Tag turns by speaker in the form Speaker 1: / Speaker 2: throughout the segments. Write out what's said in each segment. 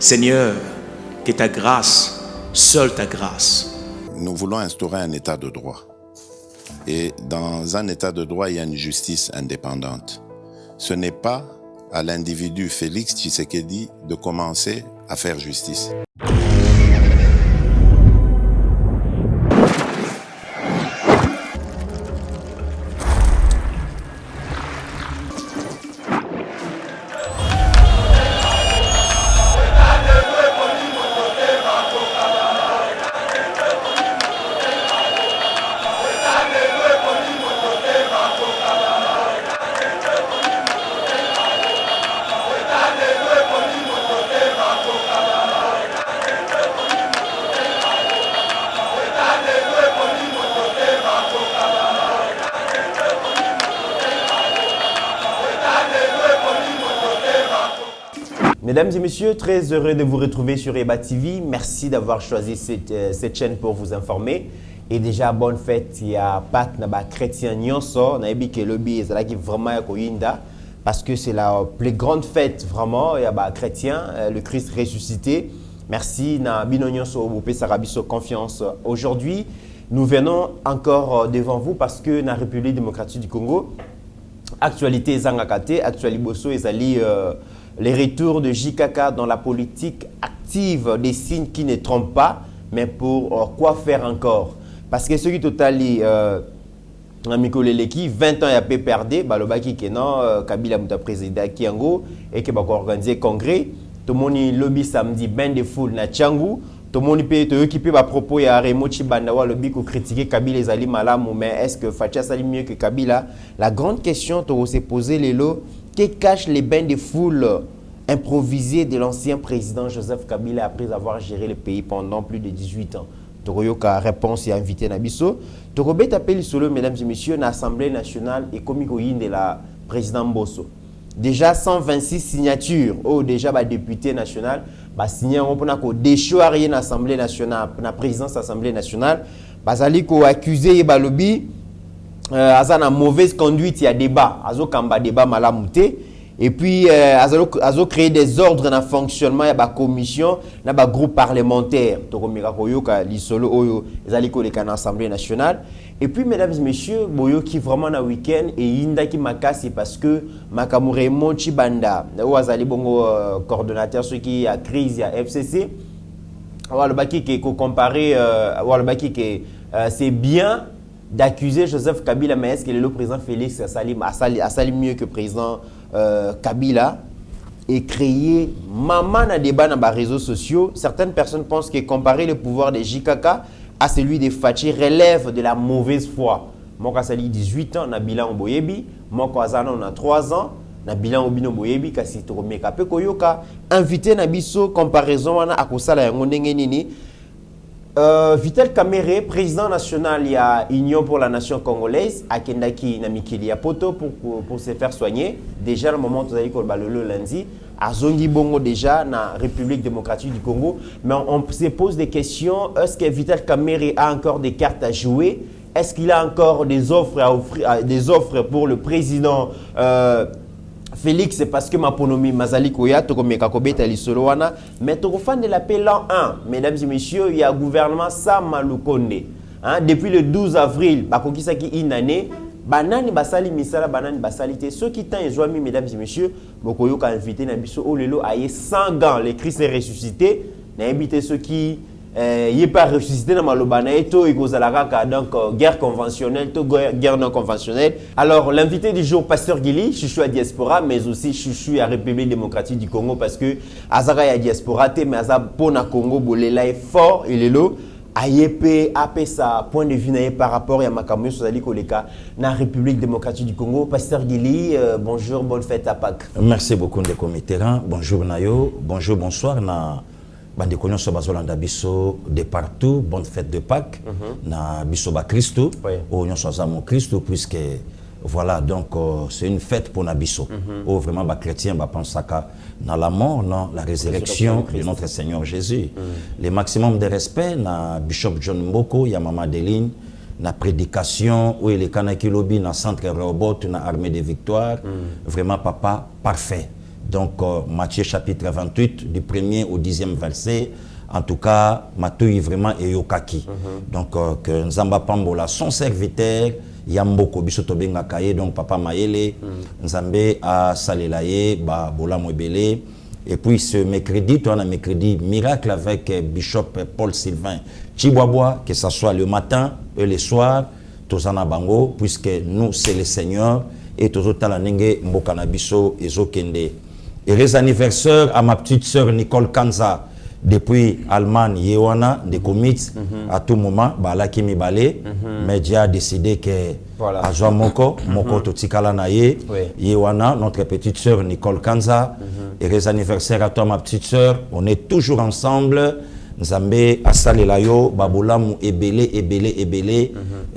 Speaker 1: Seigneur, que ta grâce, seule ta grâce.
Speaker 2: Nous voulons instaurer un état de droit. Et dans un état de droit, il y a une justice indépendante. Ce n'est pas à l'individu Félix Tshisekedi de commencer à faire justice.
Speaker 3: Mesdames et messieurs, très heureux de vous retrouver sur Eba TV. Merci d'avoir choisi cette chaîne pour vous informer. Et déjà, bonne fête, il y a Pâques, il y a chrétien Nyonso, il y a lobby, c'est là qui vraiment parce que c'est la plus grande fête vraiment, il y a chrétien, le Christ ressuscité. Merci, na bino Nyonso, vous pouvez sarabiso confiance. Aujourd'hui, nous venons encore devant vous parce que dans la République démocratique du Congo, actualité Zangakate, actualité Bosso, les retours de JKK dans la politique active, des signes qui ne trompent pas, mais pour quoi faire encore? Parce que ceux qui totali Mikoleleki, 20 ans il a perdu, balobaki que non, Kabila muta président Kiango et que va organiser congrès. Tout le monde lobby samedi ben de foule na Tchangu. Tout le monde peut occuper à propos ya Remochi Bandawa lobby pour critiquer Kabila les ali malamu, mais est-ce que Fatia sali mieux que Kabila? La grande question to se poser les lots. Que cachent les bains de foule improvisés de l'ancien président Joseph Kabila après avoir géré le pays pendant plus de 18 ans? Toroyoka réponse et invité Nabiso. Torobet appelle solo, mesdames et messieurs, l'Assemblée nationale et Komikoyin de la président Bosso. Déjà 126 signatures, déjà député national, signé on peut déchoir l'Assemblée nationale, la présidence de l'Assemblée nationale, basali ko accusé balobi. Azana mauvaise conduite, il y a débat, azo kamba débat malamouté et puis azo créer des ordres dans le fonctionnement, il y a une commission, il y a un groupe parlementaire, tokomika koyoka lisolo oyo ezaliko le kana Assemblée nationale. Et puis mesdames et messieurs, boyo qui vraiment na week-end et inda ki makasi parce que makamure monchi banda ou azali bongo coordonnateur ceux qui a crise ya FCC. Wala baki ke ko comparer wala baki ke c'est bien d'accuser Joseph Kabila, mais est-ce que le président Félix a sali mieux que le président Kabila et créer maman na débat dans les réseaux sociaux? Certaines personnes pensent que comparer le pouvoir de JKK à celui de Fachi relève de la mauvaise foi. Moi, quand sali 18 ans, na bilan Boyebi, moi quand on a 3 ans, na bilan Obino Boyebi, kasi to meka pe koyoka invité na biso comparaison wana akosala yango ndenge nini. Vital Kamerhe, président national, il y a Union pour la nation congolaise, à Kendaki Namikili à Poto pour se faire soigner. Déjà, le moment où vous allez le lundi, à Zongi Bongo déjà, dans la République démocratique du Congo. Mais on se pose des questions. Est-ce que Vital Kamerhe a encore des cartes à jouer? Est-ce qu'il a encore des offres à offrir, des offres pour le président Félix? C'est parce que ma ponomi Mazali Koya, Tokomeka Kobeta Lisolowana, mais Tokofan de l'appel l'an 1, mesdames et messieurs, il y a un gouvernement Samalukonde. Depuis le 12 avril, Bakokisaki une année, Banani Basali Misala, Banani Basalite, ceux qui t'ont éjoigné, mesdames et messieurs, Bokoyoka invité Nabiso Olelo Aye sans gants, le Christ est ressuscité, n'a invité ceux qui il n'est pas ressuscité dans Malobana et tout, il cause donc guerre conventionnelle, guerre non conventionnelle. Alors l'invité du jour, Pasteur Guili, chouchou à diaspora, mais aussi chouchou à République démocratique du Congo parce que Azara ya diaspora, mais Azara Pona Congo, Bolela est fort, il est là. Ayepe, AP sa point de vue par rapport à Makamu Sozali Koleka, dans la République démocratique du Congo. Pasteur Guili, bonjour, bonne fête à Pâques.
Speaker 4: Merci beaucoup de committerants. Bonjour Nayo, bonjour, bonsoir. Bande konyo so bazolanda biso de partout, bonne fête de Pâques na biso ba Christo o nyonso za mon Christo puisque voilà donc c'est une fête pour na biso o vraiment ba chrétien ba pensaka dans la mort, dans la résurrection de notre Seigneur Jésus. Le maximum de respect na Bishop John Mboko ya Mama Deline na prédication ou les kanaki lobby na centre robot na armée de victoire vraiment papa parfait. Donc, Matthieu chapitre 28, du 1er au 10e verset. En tout cas, Matouy vraiment et Yokaki. Donc, que Nzamba Pambola, son serviteur, Yamboko Bisoto Benga Kaye, donc Papa Maele, Nzambe a Salelaye, Bola Mwebele. Et puis ce mercredi, on a mercredi miracle avec Bishop Paul Sylvain Chiboaboa, que ce soit le matin et le soir, Tozana Bango, puisque nous, c'est le Seigneur, et Tozotala Nenge Mbokanabiso et Zokende. Heureux anniversaire à ma petite sœur Nicole Kanza, depuis Allemagne, Yewana, des commits, à tout moment, la Kimi Balé, mais j'ai décidé que à Joa Moko, Moko Totikala Naye, Yewana, notre petite sœur Nicole Kanza, heureux anniversaire à toi, ma petite sœur, on est toujours ensemble. Nzambe asalelayo babolamu ebele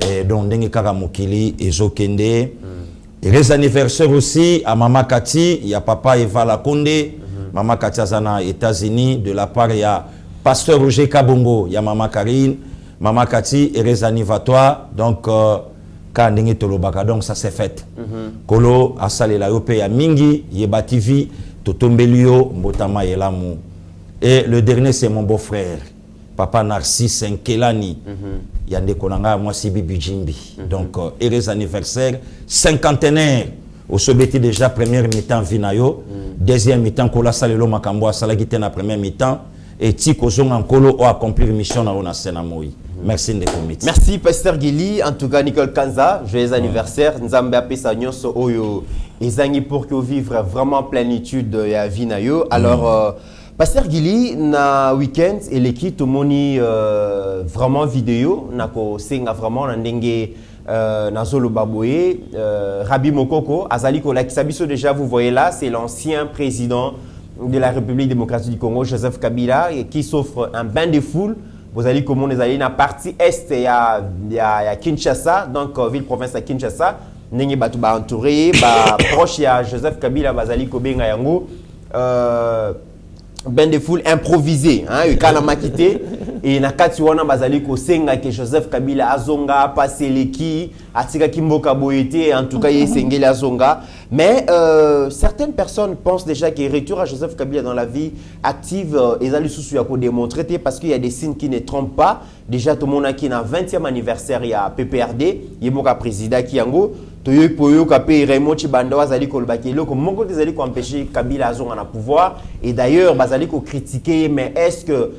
Speaker 4: et donc ndenge kaka mokili ezokende. Heureux anniversaire aussi à Mama Kati, il y a Papa Eva Lakonde, Mama Kati azana États-Unis, de la part il y a Pasteur Roger Kabongo, il y a Mama Karine, Mama Kati, heureux anniversaire à toi. Donc quand ndenge tolobaka, donc ça c'est fait. Kolo asalelayo pe ya mingi, Yeba TV, Totombelio, Mbotama Yelamu. Et le dernier, c'est mon beau-frère, Papa Narcisse Nkelani. Yande Konanga, moi, c'est Bibi Jimbi. Donc, heureux anniversaire, cinquantenaire. Au Sobeti déjà, première mi-temps, Vinayo. Deuxième mi-temps, Kola Salelo Makambo, Salagite na première mi-temps. Et Tiko Zong Kolo a accompli mission à Senamoui. Merci de comité.
Speaker 3: Merci, Pasteur Gili. En tout cas, Nicole Kanza, joyeux anniversaire. Nzambe apesa nyonso oyo. Ezangi pour que vivre vraiment plénitude ya Vinayo. Alors, Pasteur Gili, na week-end, et l'équipe tomoni vraiment vidéo, nako senga vraiment nandenge na zolo baboye, Rabi Mokoko, Azali Kolakissabiso déjà vous voyez là, c'est l'ancien président de la République démocratique du Congo, Joseph Kabila, qui s'offre un bain de foule. Vous allez comment les allez na partie est, il y a Kinshasa, donc ville-province à Kinshasa, nenge batu ba entouré, ba proche ya Joseph Kabila, bazali kobenga yango. Ben de foule improvisé, hein, il a makité et na kati wana bazali ko senga que Joseph Kabila azonga passé leki atika kimboka boyete en tout cas il sengeli azonga mais certaines personnes pensent déjà que retour à Joseph Kabila dans la vie active ezali susu ya ko démontrer parce qu'il y a des signes qui ne trompent pas. Déjà tout le monde qui na 20e anniversaire il y a PPRD yemoka président ki yango toyo poyo kapé Raymond Chibanda azali ko lobakelo ko moko ezali ko empêcher Kabila azonga na pouvoir et d'ailleurs bazali ko critiquer mais est-ce que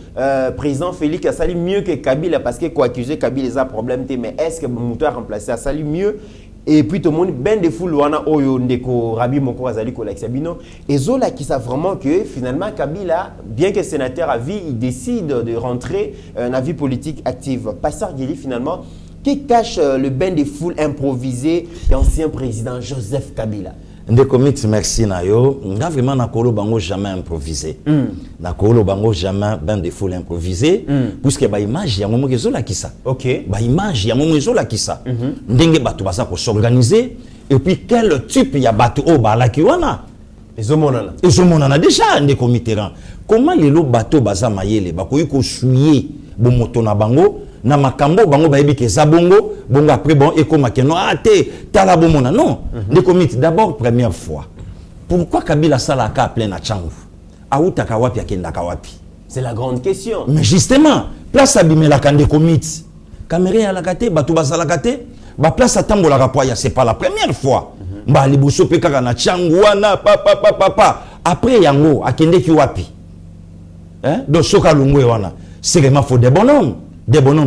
Speaker 3: président Félix a sali mieux que Kabila parce que quoi accuser Kabila les a problème mais est-ce que Moutou a remplacé a sali mieux et puis tout le monde ben de foule wana oyo ndeko Rabi Moko azali ko laksabino et zola qui savent vraiment que finalement Kabila bien que sénateur à vie il décide de rentrer dans la vie politique active. Pasteur Gili finalement qui cache le bain de foule improvisé d'ancien président Joseph Kabila.
Speaker 4: Ndekomit merci nayo. Nga vraiment nakolo bango jamais improvisé. Nakolo bango jamais bain de foule improvisé puisque ba image ya momo kezola kisa.
Speaker 3: OK.
Speaker 4: Ba image ya momo kezola kisa. Ndenge batu baza ko s'organiser et puis quel type ya batu o ba la kiwana. Ezomonana déjà ndekomiteran. Comment les lo bateau baza mayele bakoyi ko souiller bo moto na bango na makambo bango bayebi ke zabongo bongo après bon eko makeno ate tala bomona non les comités d'abord première fois pourquoi Kabila salaka plein na changu auta kawapi akenda kawapi
Speaker 3: c'est la grande question
Speaker 4: mais justement place abimela kande comités caméra ya lakate batu basalakate ba place atambola rapoya c'est pas la première fois ba liboso pe kaka na changu wana papa après yango akende ki wapi hein donc soka lungwe wana c'est vraiment faut des bonhommes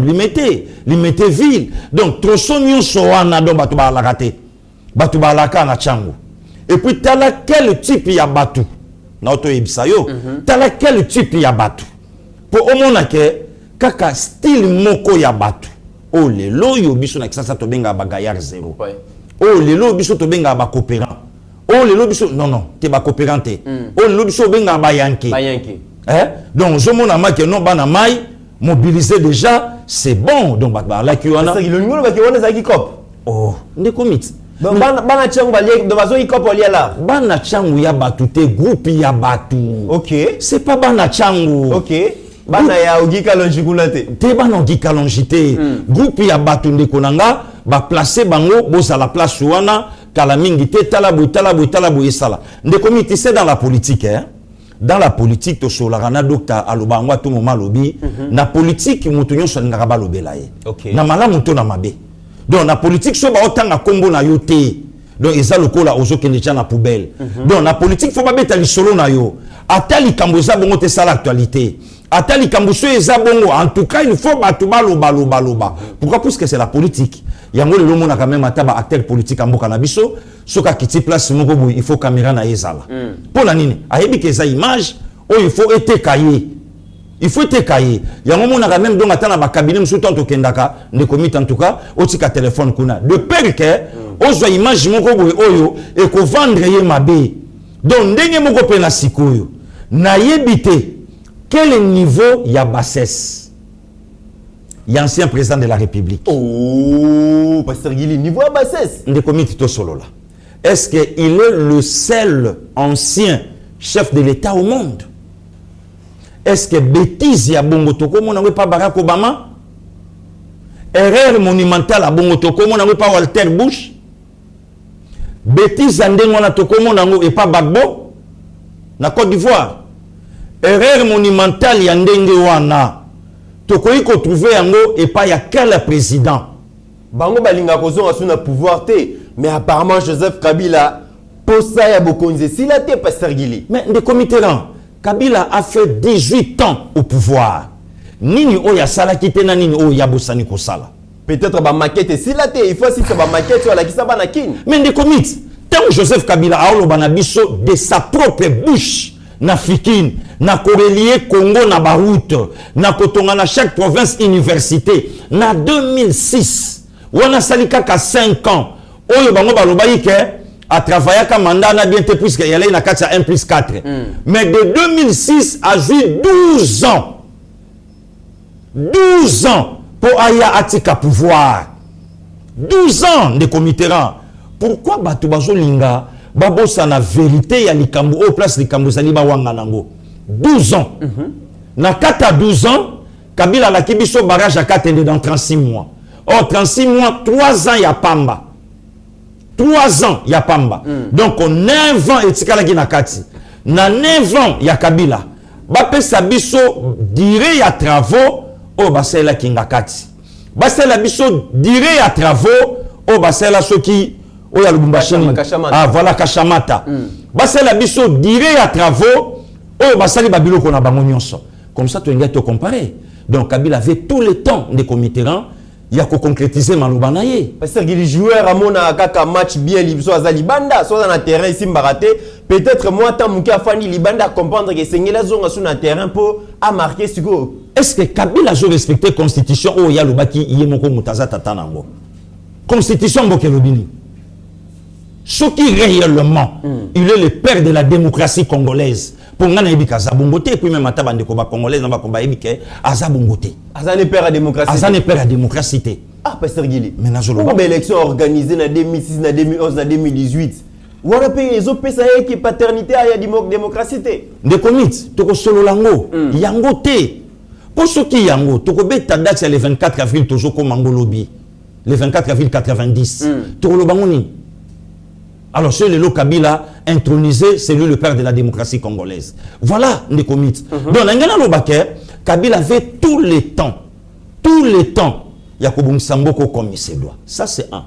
Speaker 4: limité ville donc trop sonyo soana donc batu ba lakate batu ba laka na changu et puis tala quel type ya batu na auto ebisayo tala quel type ya batu pour omona ke kaka style moko ya batu o lelo yo biso na kisasa to benga ba gaillard zéro o lelo biso to benga ba coopérant o lelo biso non te ba coopéranté o lelo biso benga ba yanké hein donc je mona ma ke non bana mai mobiliser déjà c'est bon donc la kiwana
Speaker 3: c'est le numéro qui wana za kop
Speaker 4: oh ndé commit
Speaker 3: bana changu ba lié de bazo kop oli là
Speaker 4: bana changu ya batu te groupe ya batu
Speaker 3: OK
Speaker 4: c'est pas bana changu
Speaker 3: OK bana ya ogika longikuna te
Speaker 4: bana ogika longité groupe ya batu ndé konanga ba placer bango boza la place wana Kalamingite, talabou, et ça là. Tu sais, dans la politique, hein? Dans la politique, tu sais, la docteur Alobangwa, tout le monde lobby. Na politique, moutonyo son ngaraba lobelaye. Na mala mouton na mabe. Donc, la politique, so ba autant na combo na yote. Donc, ils ont le coup là, aux autres qui na poubelle. Donc, la politique, faut pas mettre les solo na yo. Atali kamboza bongo te ça l'actualité. Atali kamboso eza bongo. En tout cas, il faut batuba loba. Pourquoi? Parce que c'est la politique. Yango le lomo na quand même ataba acteur politique en boka na biso. Soka kiti place moko boy, il faut caméra na ezala. Pour la nini? Ayebi ke za image, oh il faut être cahier. Il faut être cahier. Yango mona quand même donc atana ba cabinet mso tanto kendaka, ne comité en tout cas, otika téléphone kuna. De peur que ozo image moko boy oyo et ko vendre ye mabe. Donc ndenge moko pe na sikoyo. Na yebite quel niveau y a bassesse. L'ancien président de la République.
Speaker 3: Oh, Pasteur Guili, niveau à bassesse.
Speaker 4: De comité solo là. Est-ce qu'il est le seul ancien chef de l'État au monde? Est-ce que bêtise ya bongo toko mon pas Barack Obama? Erreur monumentale à bongo toko mon pas Walter Bush? Bêtise ande ngona toko mon et pas Gbagbo? Na Côte d'Ivoire. Erreur monumentale ya ndenge wana. Tokoyi ko trouver yango et pas ya quel président.
Speaker 3: Bango balinga kozonga suna pouvoir te, mais apparemment Joseph Kabila posa ya bokonze sila te Pasteur Guili.
Speaker 4: Mais de comité là, Kabila a fait 18 ans au pouvoir. Nini oya sala kitena nini oya bosani ko sala.
Speaker 3: Peut-être ba maquette sila te, il faut si ba maquette sur la kisaba na kin.
Speaker 4: Mais de comité, tant Joseph Kabila a olo banabiso de sa propre bouche. Na fikine, na korelie Congo na baroute, na kotonga na chaque province université, na 2006, wana salika ka 5 ans, oyo bango balobayi ke a travaillé comme mandat na bien te puisque y allait na 4 à 1 plus 4. Mais de 2006 à 12 ans. 12 ans pour aya atika pouvoir. 12 ans de comité. Pourquoi batu bazolinga babosa na vérité ya likambo au place likambo zali ba wanga nango 12 ans. Na kata 12 ans, Kabila la kibiso barrage à 4 dans 36 mois. Oh 36 mois, 3 ans ya pamba. 3 ans ya pamba. Donc on 9 ans etikala ki na kati. Na 9 ans ya Kabila. Ba pesa biso dire ya travaux o basela kinga kati. Basela biso dire ya travaux o basela soki oh, ya Lubumbashi. Ah, voilà, Kachamata. Basa la biso dire à travaux, oh, basali babilo qu'on a bango nyonso. Comme ça, tu vas te comparer. Donc, Kabila avait tout le temps de committérants, il y a qu'à concrétiser Malubanaye.
Speaker 3: Parce que les joueurs à mon kaka match bien libre, soit à Libanda, soit dans le terrain ici, Mbaraté. Peut-être moi, tant que Fani Libanda comprendre que c'est la zone sur le terrain pour marquer ce go.
Speaker 4: Est-ce que Kabila a respecté la constitution? Oh, il y a le baki, il y a mon Moutaza Tatanango. Constitution Bokelobini. Ce qui réellement, il est le père de la démocratie congolaise. Pour nous, et puis même à bande combat congolaise, on va combattre Azabongote.
Speaker 3: Azane père à démocratie.
Speaker 4: Azane père à démocratie.
Speaker 3: Ah, Pasteur Guili.
Speaker 4: Mais na zolo.
Speaker 3: Une élection organisée en 2006, en 2011, en 2018. Ou on a payé les autres pays qui paternité à la démocratie.
Speaker 4: De commit, toko solo lango, yango te. Pour ceux qui yango, toko beta date c'est le 24 avril toujours comme Mangolobi. Le 24 avril 90. Toko lo bangoni. Alors, c'est le Kabila intronisé, c'est lui le père de la démocratie congolaise. Voilà les comités. Donc, Kabila avait tout le temps, Yakoubou Samboko comme il se doit. Ça, c'est un.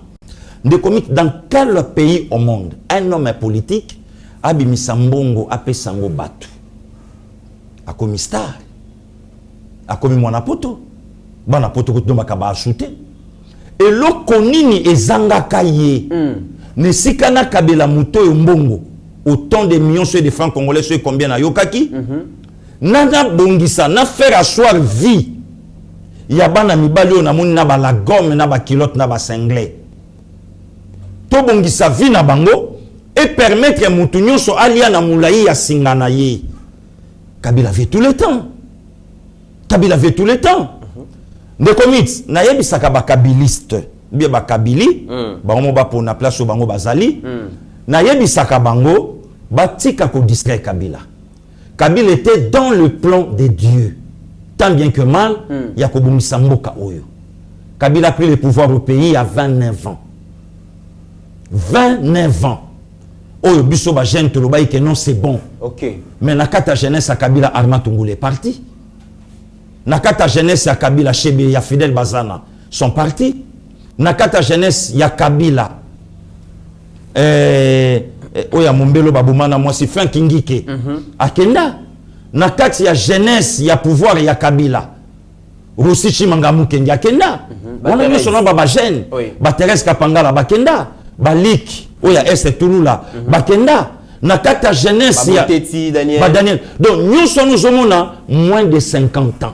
Speaker 4: Des comités, dans quel pays au monde, un homme politique, Abimi Sambongo, Ape Sango Batu, Akomi Star, Akomi Mwanapoto, Mwanapoto Kutumbakaba a shooté. Et l'Okonini et Zangakaye. Ne sikana Kabila Muto Mbongo autant de millions de francs congolais sur combien na yokaki nana bongisa na faire asseoir vie ya bana mibali na moni na ba la gomme na ba kilote na ba cinglé to bongisa vie na bango et permettre mutu nyonso alia na mulai ya singana ye. Kabila avait tout le temps. De commit na yebisaka ba kabiliste bien ba kabili bango ba pona place bango bazali na yebisaka bango batika ko distraire Kabila. Kabila était dans le plan de Dieu tant bien que mal ya ko bumisa mboka oyo. Kabila a pris le pouvoir au pays à 29 ans. 29 ans. Oh, biso ba jeune to que non c'est bon.
Speaker 3: OK.
Speaker 4: Mais na kata jeunesse à Kabila Arma Tungulu est parti. Na kata jeunesse à Kabila Chebe ya Fidel Bazana sont partis. Na kata jeunesse ya Kabila oya Mombelo Babumana moi c'est fin Kingike. Akenda. Na kati ya jeunesse ya pouvoir ya Kabila. Russi Chimangamu Kendi akenda. Wana nyo sono baba jeune. Ba Thérèse Kapangala bakenda. Ba Lik oya Est Touloula bakenda. Na kata jeunesse ya Daniel. Donc nous sommes moins de 50 ans.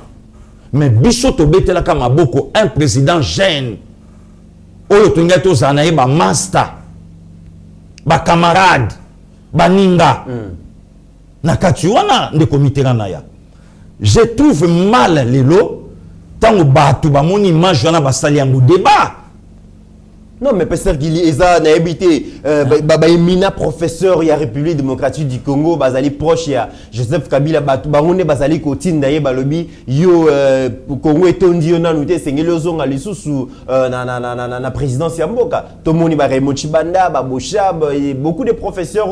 Speaker 4: Mais biso to betela kama boko un président jeune. Oyo tungeto zanaye ba master. Ba camarade. Ba ninga. Na kati wana ndeko Mitterrand ya. Je trouve mal lelo tango batu ba moni image wana basali yango débat.
Speaker 3: Non, mais Pasteur Guili, Eza n'a habité, Mina professeur ya République démocratique du Congo, Bazali proche ya Joseph Kabila, Baroune Bazali Kotine, Naye Balobi, Yo Congo et Tondi, on a noté, c'est Ngelozong à l'issou na présidence Yamboka. Tomoni Baremo Chibanda, Babosha, beaucoup de professeurs,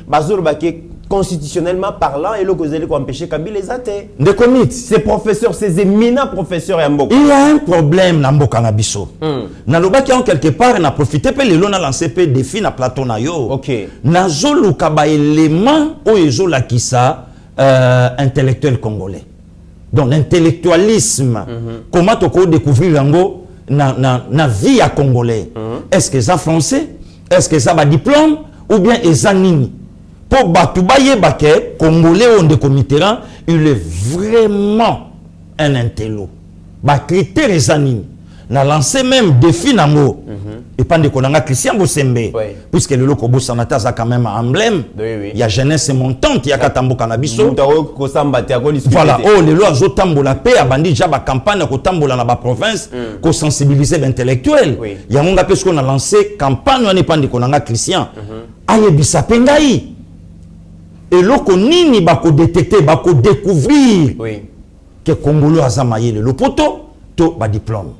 Speaker 3: Bazol Baké. Constitutionnellement parlant, et le cause de empêcher Kabila les athées.
Speaker 4: De commit.
Speaker 3: Ces professeurs, ces éminents professeurs à Mboka.
Speaker 4: Il y a un problème dans Mboka na biso. Na loba qui en quelque part n'a profité pe lelo na lancé pe défi na plateau na yo.
Speaker 3: OK.
Speaker 4: Na zolu kaba élément o ezo la kisa intellectuel congolais. Donc l'intellectualisme comment to ko découvrir yango na vie à congolais. Est-ce que ça français? Est-ce que ça ba diplôme ou bien eza nini? Pour Batoubaye Baké, Congolais on de Mitterrand, il est vraiment un intello. Ba critère ezanini. Na lancé même défi nango. Et pas de konanga Christian Bosembe. Puisque le loco Bosanata a quand même un emblème. Il y a jeunesse montante, il y a Katambo Kanabiso. Voilà, oh le loi Zotambo la paix a bandi déjà ba campagne ko tambola na ba province ko sensibiliser l'intellectuel. Il y a monga parce qu'on a lancé campagne on pas de konanga Christian. Aye bisapengai. Et loko nini bako détecter, bako découvrir que Congolo azamaye le poto to ba diplôme.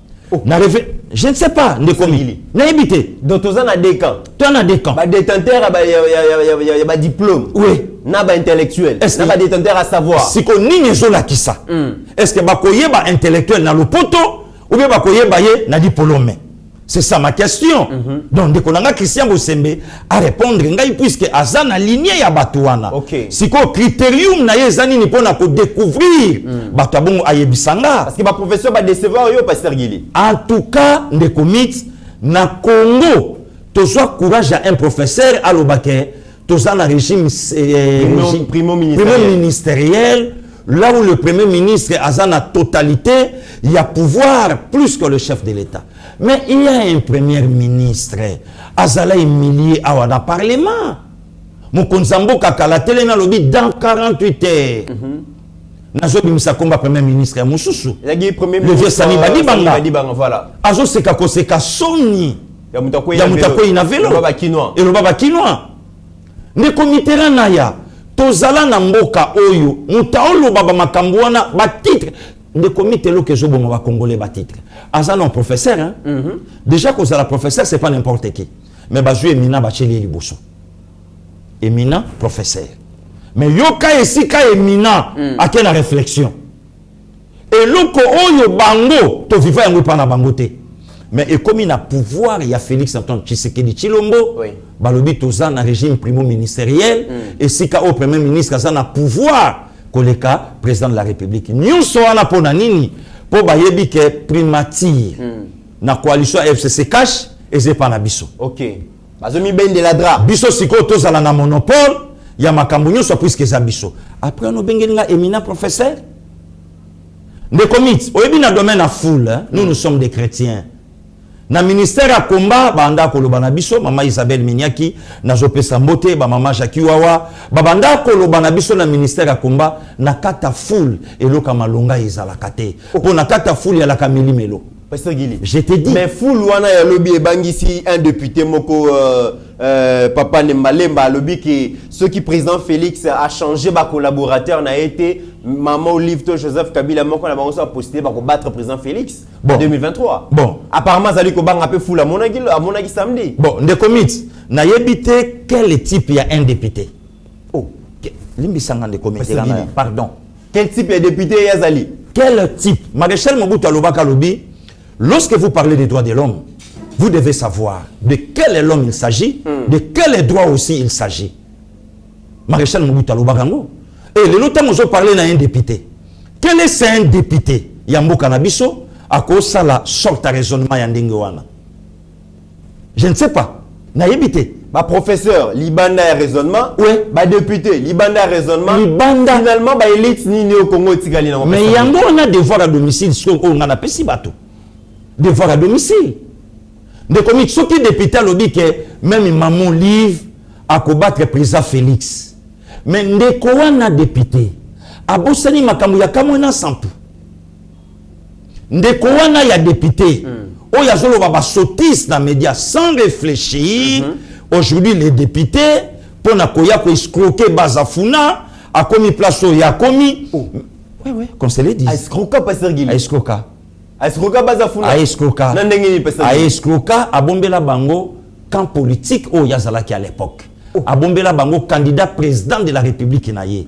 Speaker 4: Je ne sais pas, ne commis. N'a évité.
Speaker 3: Donc tu as des camps.
Speaker 4: Tu as des camps.
Speaker 3: Ba détenteur y a diplôme.
Speaker 4: Oui.
Speaker 3: Na ba intellectuel. Na ba détenteur à savoir.
Speaker 4: Si ko nini zola kisa. Est-ce que bakoye ba intellectuel na le poto ou bien bakoye ba ye na diplôme? C'est ça ma question. Donc, dès qu'on a Christian Bosembe à répondre, puisque Azan a ligné ya Batouana. Si quoi critérium na yezani ni pour découvrir Batouabongo ayebisanga.
Speaker 3: Parce que ma professeur va décevoir yo Pasteur Guili.
Speaker 4: En tout cas, des comités na Congo, tu sois courage à un professeur à l'Obaké, tu sois un régime
Speaker 3: primo
Speaker 4: ministériel. Là où le premier ministre a la totalité, il y a pouvoir plus que le chef de l'État. Mais il y a un premier ministre, Azala humilié à la parlement. Mokonzambo Kakalatele na lobby dans 48 heures. Nazo bimisa komba premier ministre Moussoussou. Le vieux Sani Badibanga.
Speaker 3: Voilà.
Speaker 4: Azo sekako seka soni. Ya mutakoyi na vélo. Et le baba kinois. Ne Mitterrand naya. Tozala na mboka oyo mutaolo baba makambwana ba titre de comité lo que zobongo ba congolais ba titre azala un professeur hein déjà que la professeur c'est pas n'importe qui mais ba jouer Emina ba cheli liboso Emina professeur mais yoka esika Emina ake na réflexion et loko oyo bango to viva yango pa na bango te mais et comme il a pouvoir il y a Félix Antoine Tshisekedi Tshilombo balobi toza na régime primo ministériel et si ka au premier ministre ça na pouvoir koleka président de la République nyonso wana pona nini po bayebi ke primature na coalition FCC cash et c'est pas na biso.
Speaker 3: OK. Bazomi ben de la dra.
Speaker 4: Biso siko toza na monopole ya makambo nyonso puisque za biso. Après on bengeli nga éminent professeur de comités oyebi na domaine à foule hein? Nous sommes des chrétiens. Na ministère à combat banda koloba na biso mama Isabelle Minyaki na zopesa mbote ba mama Jackie Wawa banda koloba na biso na ministère à combat na kata foule eloka malonga ezala kate pour na kata foule ya la kameli melo.
Speaker 3: Pasteur Guili,
Speaker 4: je te dis
Speaker 3: mais foule wana ya lobby ebangisi un député moko Papa Nembalemba lobby que ce qui président Félix a changé ba collaborateur n'a été maman Olive to Joseph Kabila moko na bango so postulé pour battre le président Félix
Speaker 4: Bon.
Speaker 3: en 2023.
Speaker 4: Bon.
Speaker 3: Apparemment zali ko banga peu fou la monaki samedi.
Speaker 4: Bon, de commit, na yebite quel type il y a un député. Oh, limbisanga de comité pardon.
Speaker 3: Quel type de député yazali?
Speaker 4: Quel type? Maréchal Mobutu Alobaka Lobi, lorsque vous parlez des droits de l'homme, vous devez savoir de quel est l'homme il s'agit, de quel droit aussi il s'agit. Maréchal Mobutu Alobaka Ngo. Et le temps où je parlais d'un député. Quel est ce un député? Yambo Kanabiso, à cause ça la sorte à raisonnement yandingoana. Je ne sais pas. Na yebite.
Speaker 3: Bah professeur, Libanda a raisonnement.
Speaker 4: Oui.
Speaker 3: Bah député, Libanda a raisonnement.
Speaker 4: Libanda.
Speaker 3: Finalement, bah élite ni au Congo Tigali na.
Speaker 4: Mais yango on a devoir à domicile, ce qu'on a pesi bateau. Devoir à domicile. De comme ce qui député a lobby que même maman livre à combattre le président Félix. Mais ndeko wana député abosani makambo ya kamwena sampu ndeko wana ya député o ya zolo baba sotis na média sans réfléchir. Aujourd'hui les députés pour na koya ko escroquer bazafuna a commis place au ya commis. Oui conseiller dit
Speaker 3: escroquer pasteur Gili.
Speaker 4: Escroquer
Speaker 3: bazafuna.
Speaker 4: Escroquer
Speaker 3: na ndenge ni pasteur.
Speaker 4: Escroquer abombela bango camp politique o ya zalaki à l'époque. Abombela bango candidat président de la République naye.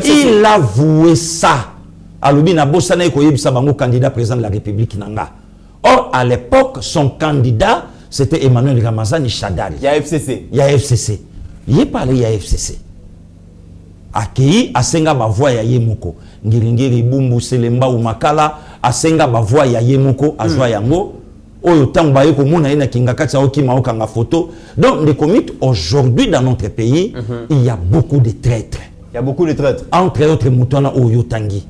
Speaker 4: Il a voué ça. Alobi na bosana ko yebisa bango candidat président de la République nanga. Or à l'époque son candidat c'était Emmanuel Ramazani Shadari.
Speaker 3: Il y a FCC.
Speaker 4: Il y a FCC. Il parlé il y a FCC. Akei asenga ba voix ya yemoko. Ngiringiri bumbu selemba ou makala asenga ba voix ya yemoko azwa yango. Oyo tango baye ko mona ina kinga kati ya okima okanga photo. Donc les comites aujourd'hui dans notre pays, il y a beaucoup de traîtres.
Speaker 3: Il y a beaucoup de traîtres.
Speaker 4: Entre autres moutona oyo tangi.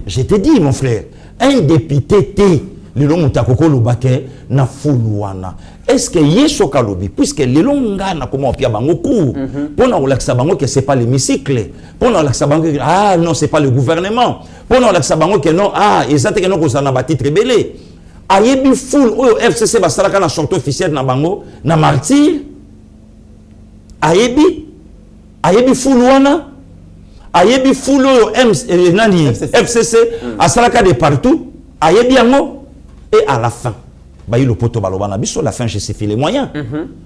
Speaker 4: Je te dis mon frère, un député té lelo mutakoko lobake na fuluana. Est-ce que yeso kalobi puisque lelo ngana comment pia bango cour pour na relaxa bango que c'est pas l'hémicycle, pour na relaxa bango ah non c'est pas le gouvernement, pour na relaxa bango que non ah ezate que non ko sana ba titre belé. Ayebi full oyo FCC basalaka na sortie officielle na bango na martyr ayebi full wana ayebi full oyo nani FCC asalaka de partout ayebi yango et à la fin bayi le poto baloba na biso la fin justifie les moyens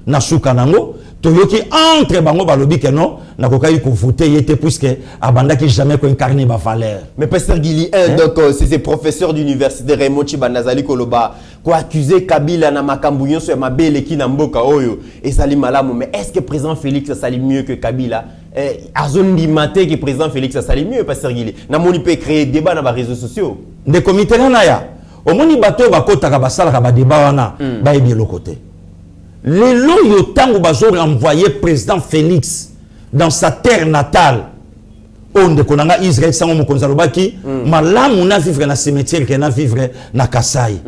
Speaker 4: na suka nango toyoki entre bango balobi que non na kokai ko voter yete puisque abandaki jamais ko incarner ba valeur.
Speaker 3: Mais pasteur Gili donc c'est ces professeurs d'université Raymond Chibanazali Koloba ko accuser Kabila na makambu nyonso ya mabele ki na mboka oyo et sali malamu. Mais est-ce que président Félix sali mieux que Kabila? Azondi maté que président Félix sali mieux pasteur Gili. Na moni peut créer débat dans les réseaux sociaux.
Speaker 4: De comité na ya au moni bateau bakotaka basalaka ba débat wana ba ebi le côté. Les lots yo tango bazo renvoyer président Félix dans sa terre natale. On de konanga Israël sango mokonza lobaki malamu na vivre na cimetière que na vivre na Kasai.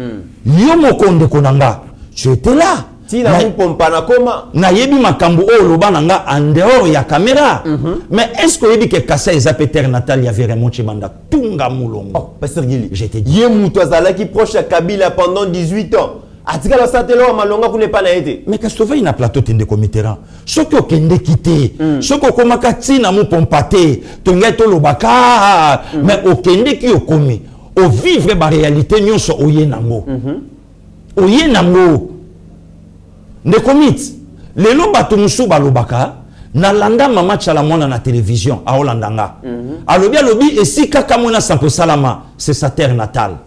Speaker 4: Yo mokonde konanga tu étais là.
Speaker 3: Tina mpompa na koma
Speaker 4: na yebi makambo o loba nanga en dehors ya caméra. Mais est-ce que yebi que Kasai za terre natale ya Raymond Tshibanda tunga mulongo?
Speaker 3: Oh, pasteur Gili,
Speaker 4: je te dis.
Speaker 3: Ye muto azalaki proche à Kabila pendant 18 ans. Atika la satelo malonga ku ne pas na été.
Speaker 4: Mais qu'est-ce que tu fais na plateau tende komitera? Soko kende kité. Soko komaka tina mu pompate. Tongeto lobaka. Mais o kende ki okomi. O vivre ba réalité nyonso oye nango. Oye nango. Ne komit. Lelo bato musu balobaka na landa mama chala mona na télévision a Holandanga. Alobi esika kamona sampo salama, c'est sa terre natale.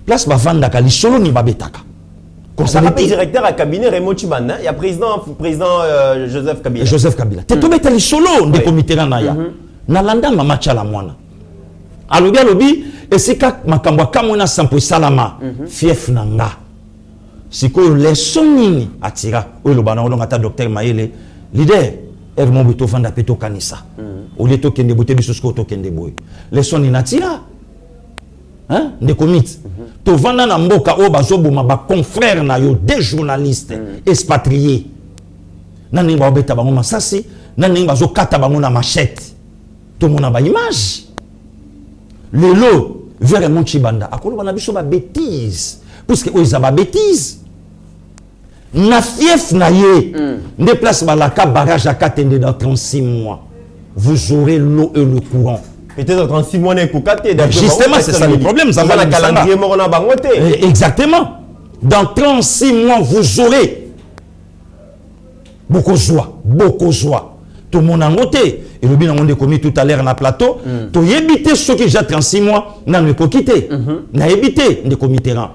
Speaker 4: Place bavanda ka lisolo ni babetaka.
Speaker 3: Conseiller directeur à cabinet Raymond Tshibanda, il y a président Joseph Kabila.
Speaker 4: Joseph Kabila. Te tobeta lisolo de comité na ya. Na landa mama chala mona. Alobi esika makambo kamona sampo salama, fief nanga. Siko leçon nini atira oyo bana olonga ta docteur Mayele leader ermo buto fanda peto kanisa o leto kende bote biso sko to kende boy leçon nini atira hein de commit to vanda na mboka o bazobuma ba confrère na yo des journalistes expatriés nani ba obeta bango masasi nani bazo kata bango na machette to mona ba image lelo Raymond Tshibanda akolo bana biso ba bêtise puisque oyo za ba bêtise na fief na ye ne place balaka barrage à Katende dans 36 mois vous aurez l'eau et le courant.
Speaker 3: Peut-être 36 mois
Speaker 4: justement c'est ça le problème, ça va la calendrier exactement. Dans 36 mois vous aurez beaucoup de joie. Tout le monde a noté. Et le bien on commis tout à l'heure dans le plateau. Tu as évité ceux qui déjà 36 mois n'a pas quitté. N'a évité de committerant.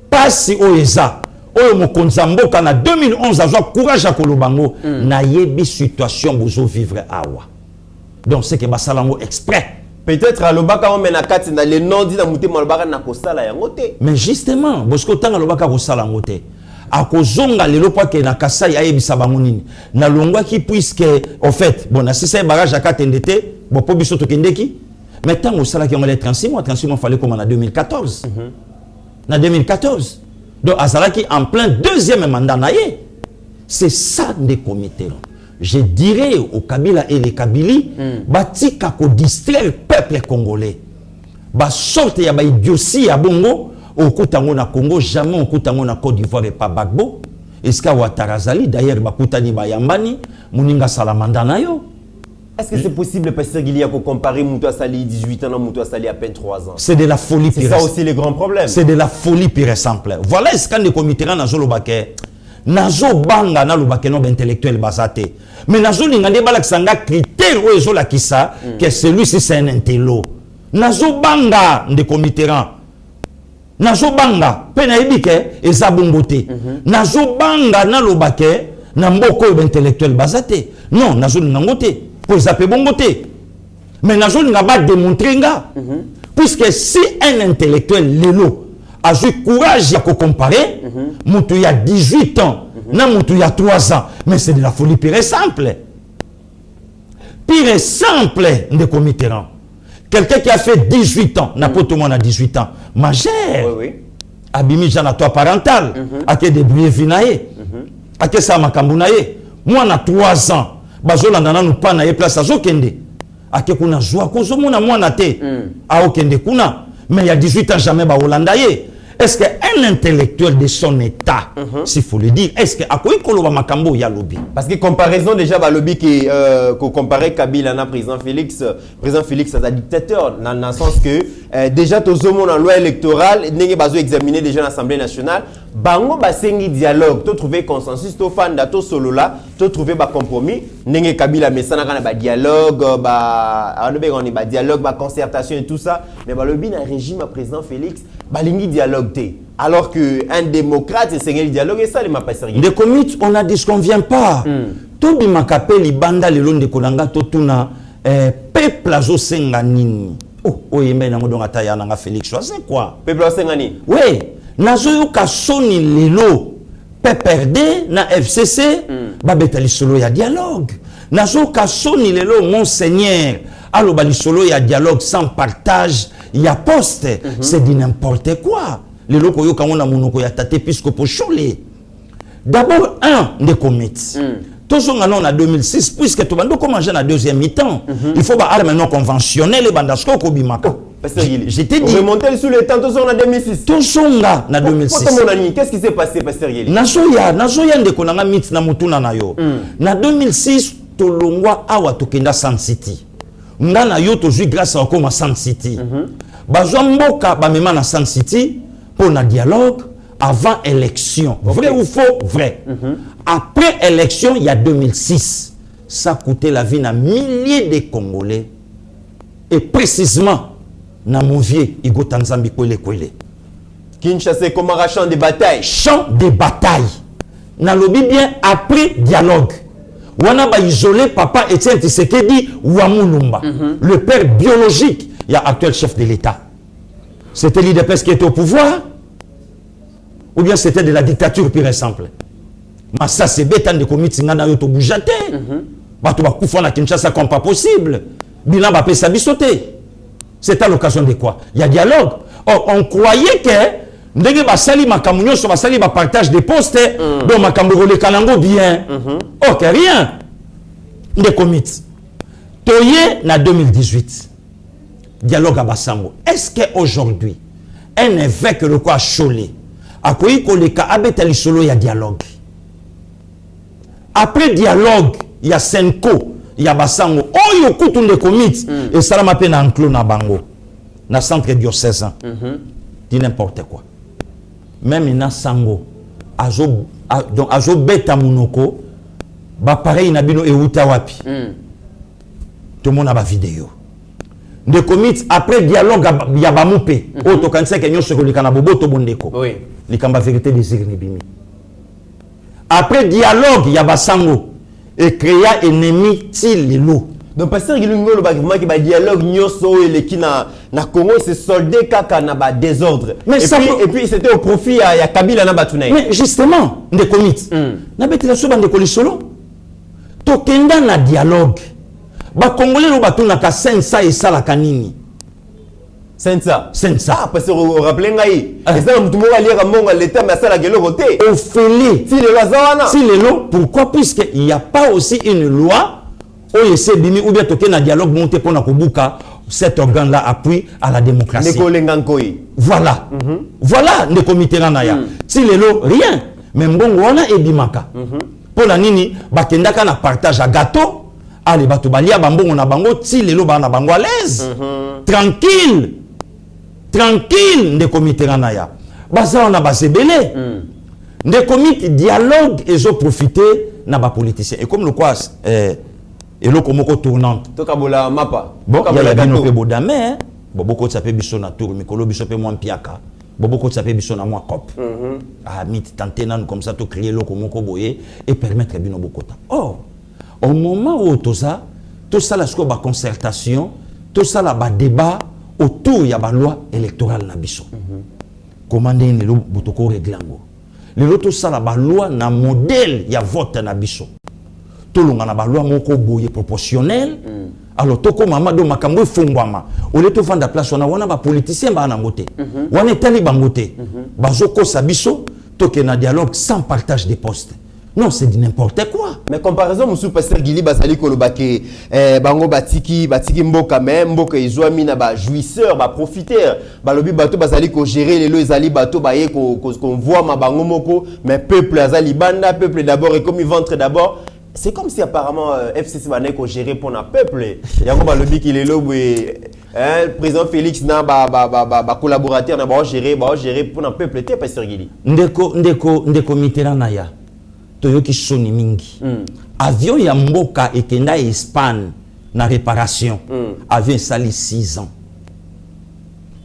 Speaker 4: Pas si Oeza. Oyo mokonzambo kana 2011 a courage à Kolobango. N'a yebi situation vous vivre awa. Donc c'est que basalango exprès.
Speaker 3: Peut-être à l'obaka on mena kati na le nom dit na muté malobaka na kosala ya ngote.
Speaker 4: Mais justement, parce que tanga l'obaka kosala ngote. Akozonga lelo pa ke na Kasai ayebisa bango nini na longwa ki puisque en fait bon na sisa barrage à Katende bon po biso to kendeki mais tant au sala ki on les 36 mois fallait comme en 2014 na 2014 donc azala ki en plein deuxième mandat naie c'est ça des comités. Je dirais au Kabila et les Kabili batika ko distraire peuple congolais ba sorte ya ba idiotie ya bongo au Koutango na Congo, jamais au Koutango na Côte d'Ivoire et pas Bagbo. Est-ce qu'il y a Ouattarazali, d'ailleurs, Bakoutani Bayambani, Mouninga Salamandanayo.
Speaker 3: Est-ce que c'est possible, Pasteur Guilia, pour comparer Moutou Sali 18 ans à Moutou Sali à peine 3 ans?
Speaker 4: C'est de la folie
Speaker 3: pire. C'est ça aussi les grands problèmes.
Speaker 4: C'est de la folie pire et simple. Voilà ce qu'on est comité dans Nazo Lobake. Nazo Banga na Lobake non intellectuel basate. Mais Nazo Lingande Balaksanga critère où est la kissa que celui-ci c'est un intello. Nazo Banga de comité. Nazo banga pena ebike eza bongote nazo banga na lobake na mboko intellectuel bazate non nazo nangote pour zape bongote mais nazo ngaba démontrer nga puisque si un intellectuel lelo a eu courage à comparer mutu ya 18 ans na mutu ya 3 ans mais c'est de la folie pire et simple de committerant. Quelqu'un qui a fait 18 ans, n'a pas tout le monde a 18 ans, majeur, abimi jana toi parental, a que débrouillé vinaye, a que ça makambounaye, moi na 3 ans, bazola nana nous pas naye place à zokende, a que kuna joie, kozo mona moi na te, a okende kuna, mais il y a 18 ans jamais ba holandaye. Est-ce qu'un intellectuel de son état, s'il faut le dire, est-ce qu'à quoi il makambo ya lobby? Parce que
Speaker 3: comparaison déjà va lobby qui comparait Kabila na président Félix c'est un dictateur dans le sens que déjà tout le monde en loi électorale n'est pas examiné déjà l'Assemblée nationale. Bango basengi dialogue, to trouver consensus, to fanda to solo là, to trouver ba compromis. N'est Kabila mais ça n'a pas dialogue, dialogue, concertation et tout ça. Mais ba lobby na régime à président Félix, balingi dialogue. Alors qu'un démocrate, c'est un dialogue et ça, les mapas sérieux.
Speaker 4: Des comités, on a dit ce qu'on ne vient pas. Tout le monde appelle Ibanda, le long de Kolanga, tout le peuple a Senganini. Oh, il y a Félix, c'est quoi?
Speaker 3: Peuple a Sengani?
Speaker 4: Oui, Nazo Yoka Soni Lelo, PPRD, na FCC, Babetali Solo, il y a dialogue. Nazo Yoka Soni Lelo, Monseigneur, allo Bali Solo, il y a dialogue sans partage. Il y a poste, c'est du n'importe quoi. Les locaux qui ont monoko ya tate puisque pour choler. D'abord un des comités. Tous on a 2006 puisque tout le monde commence à deuxième mi-temps. Il faut ba armes non conventionnelles bandasko ko bimaka.
Speaker 3: J'étais dit remonter sur le temps tous on a 2006.
Speaker 4: Tous on a 2006.
Speaker 3: Qu'est-ce qui s'est passé Pasteur Yeli?
Speaker 4: Nazoya ndeko nanga mit na mutuna na yo. Na 2006 tolongwa awa tokenda Sun City. Ngana yo tozu grâce à comme Sun City. Bazomboka ba mema na Sun City pour un dialogue avant élection. Vrai ou faux? Vrai. Après élection, il y a 2006. Ça a coûté la vie à milliers de Congolais. Et précisément, dans mon vieux Igo Tanzambi Kwele Kwele.
Speaker 3: Kinshasa comme un champ de bataille.
Speaker 4: Champ de bataille. Dans le bien après dialogue. Wana ba isolé papa Etienne Tshisekedi Ouamulumba. Le père biologique. Il y a actuel chef de l'État. C'était l'IDPS qui était au pouvoir ou bien c'était de la dictature pure et simple. Mais ça c'est bête de comité ngana yo to boujate. Bato ba kufa na Kinshasa comme pas possible. Bilan ba pesa bisoté. C'est à l'occasion de quoi? Il y a dialogue. Or on croyait que ndenge ba sali makamunyo so ba sali ba partage des postes donc makambo le kanango bien. OK rien. Des comités. Toye na 2018. Dialogue à Bassango. Est-ce qu'aujourd'hui, un évêque le quoi Cholé, a quoi que le cas abetali solo y a dialogue? après dialogue il y a Senko il y a Basango oyo kutu ndeko mit et ça m'a peine enclos na bango na centre diocésain dit n'importe quoi même na sango donc azo beta munoko ba pareil na bino euta wapi tout le monde a ba vidéo de commit après dialogue ya ba mupe o to kanisa ke nyonso ko likana boboto bondeko
Speaker 3: oui
Speaker 4: likamba vérité des bimi après dialogue ya ba sango et créa ennemi ti lelo.
Speaker 3: Donc pasteur Gilungo le bagement qui ba dialogue nyonso et les qui na Congo c'est soldé kaka na ba désordre. Mais et puis c'était au profit ya Kabila na Batunaï.
Speaker 4: Mais justement de commit na betela so bande ko lisolo to kenda na dialogue ba congolais lo batuna ka sensa et sala kanini
Speaker 3: sensa
Speaker 4: ah
Speaker 3: parce que vous rappelez ngai et ça mutu mo ali ka monga l'état mais ça la gelo côté
Speaker 4: au félé
Speaker 3: si le lazana
Speaker 4: si le lo pourquoi puisque il y a pas aussi une loi ou essaie bimi ou bien toquer na dialogue monter pour na kobuka cet organe là appuie à la démocratie voilà voilà ne comité na ya si le lo rien mais mbongo wana ebimaka pour la nini bakendaka na partage à gâteau allez bato balia bambongo na bango ti lelo ba na bango à l'aise tranquille de comité na ya baza na basebele de comité dialogue et zo profiter na ba politicien et comme le quoi et le komoko tournante
Speaker 3: to kabola mapa
Speaker 4: bon il y a bino pe bodame boboko tsape biso na tour mikolo biso pe mo mpiaka boboko tsape biso na mo cop ah mit tenter nan comme ça to créer le komoko boyer et permettre bino bokota oh au moment où tout ça la concertation, tout ça la débat autour de la loi électorale na biso. Comment les lois botoko réglango. Les lois tout ça la loi na modèle ya vote na biso. Tout le monde na loi moko boye proportionnel. Alors to ko mama do makambo fungwama. Ole to vanda place on a wana ba politicien ba na ngote. Wana tali bangote. Bazoko sa biso to ke na dialogue sans partage des postes. Non, c'est du n'importe quoi.
Speaker 3: Mais comparaison, monsieur pasteur Gili Basali Kolobake, bango batiki mboka même mboka izwami na ba jouisseur, ba profiteur, ba lobi bato basali ko gérer les lois ezali bato ba ye ko voit ma bango moko, mais peuple azali banda, peuple d'abord et comme il ventre d'abord. C'est comme si apparemment FCC va ko gérer pour un peuple. Yango ba lobi ki le lobe président Félix na ba collaborateur na ba gérer pour un peuple té pasteur Gili.
Speaker 4: Ndeko Mitterrand ya. Toyoki soni mingi. Avion ya mboka ekenda Espagne na réparation. Avion sali 6 ans.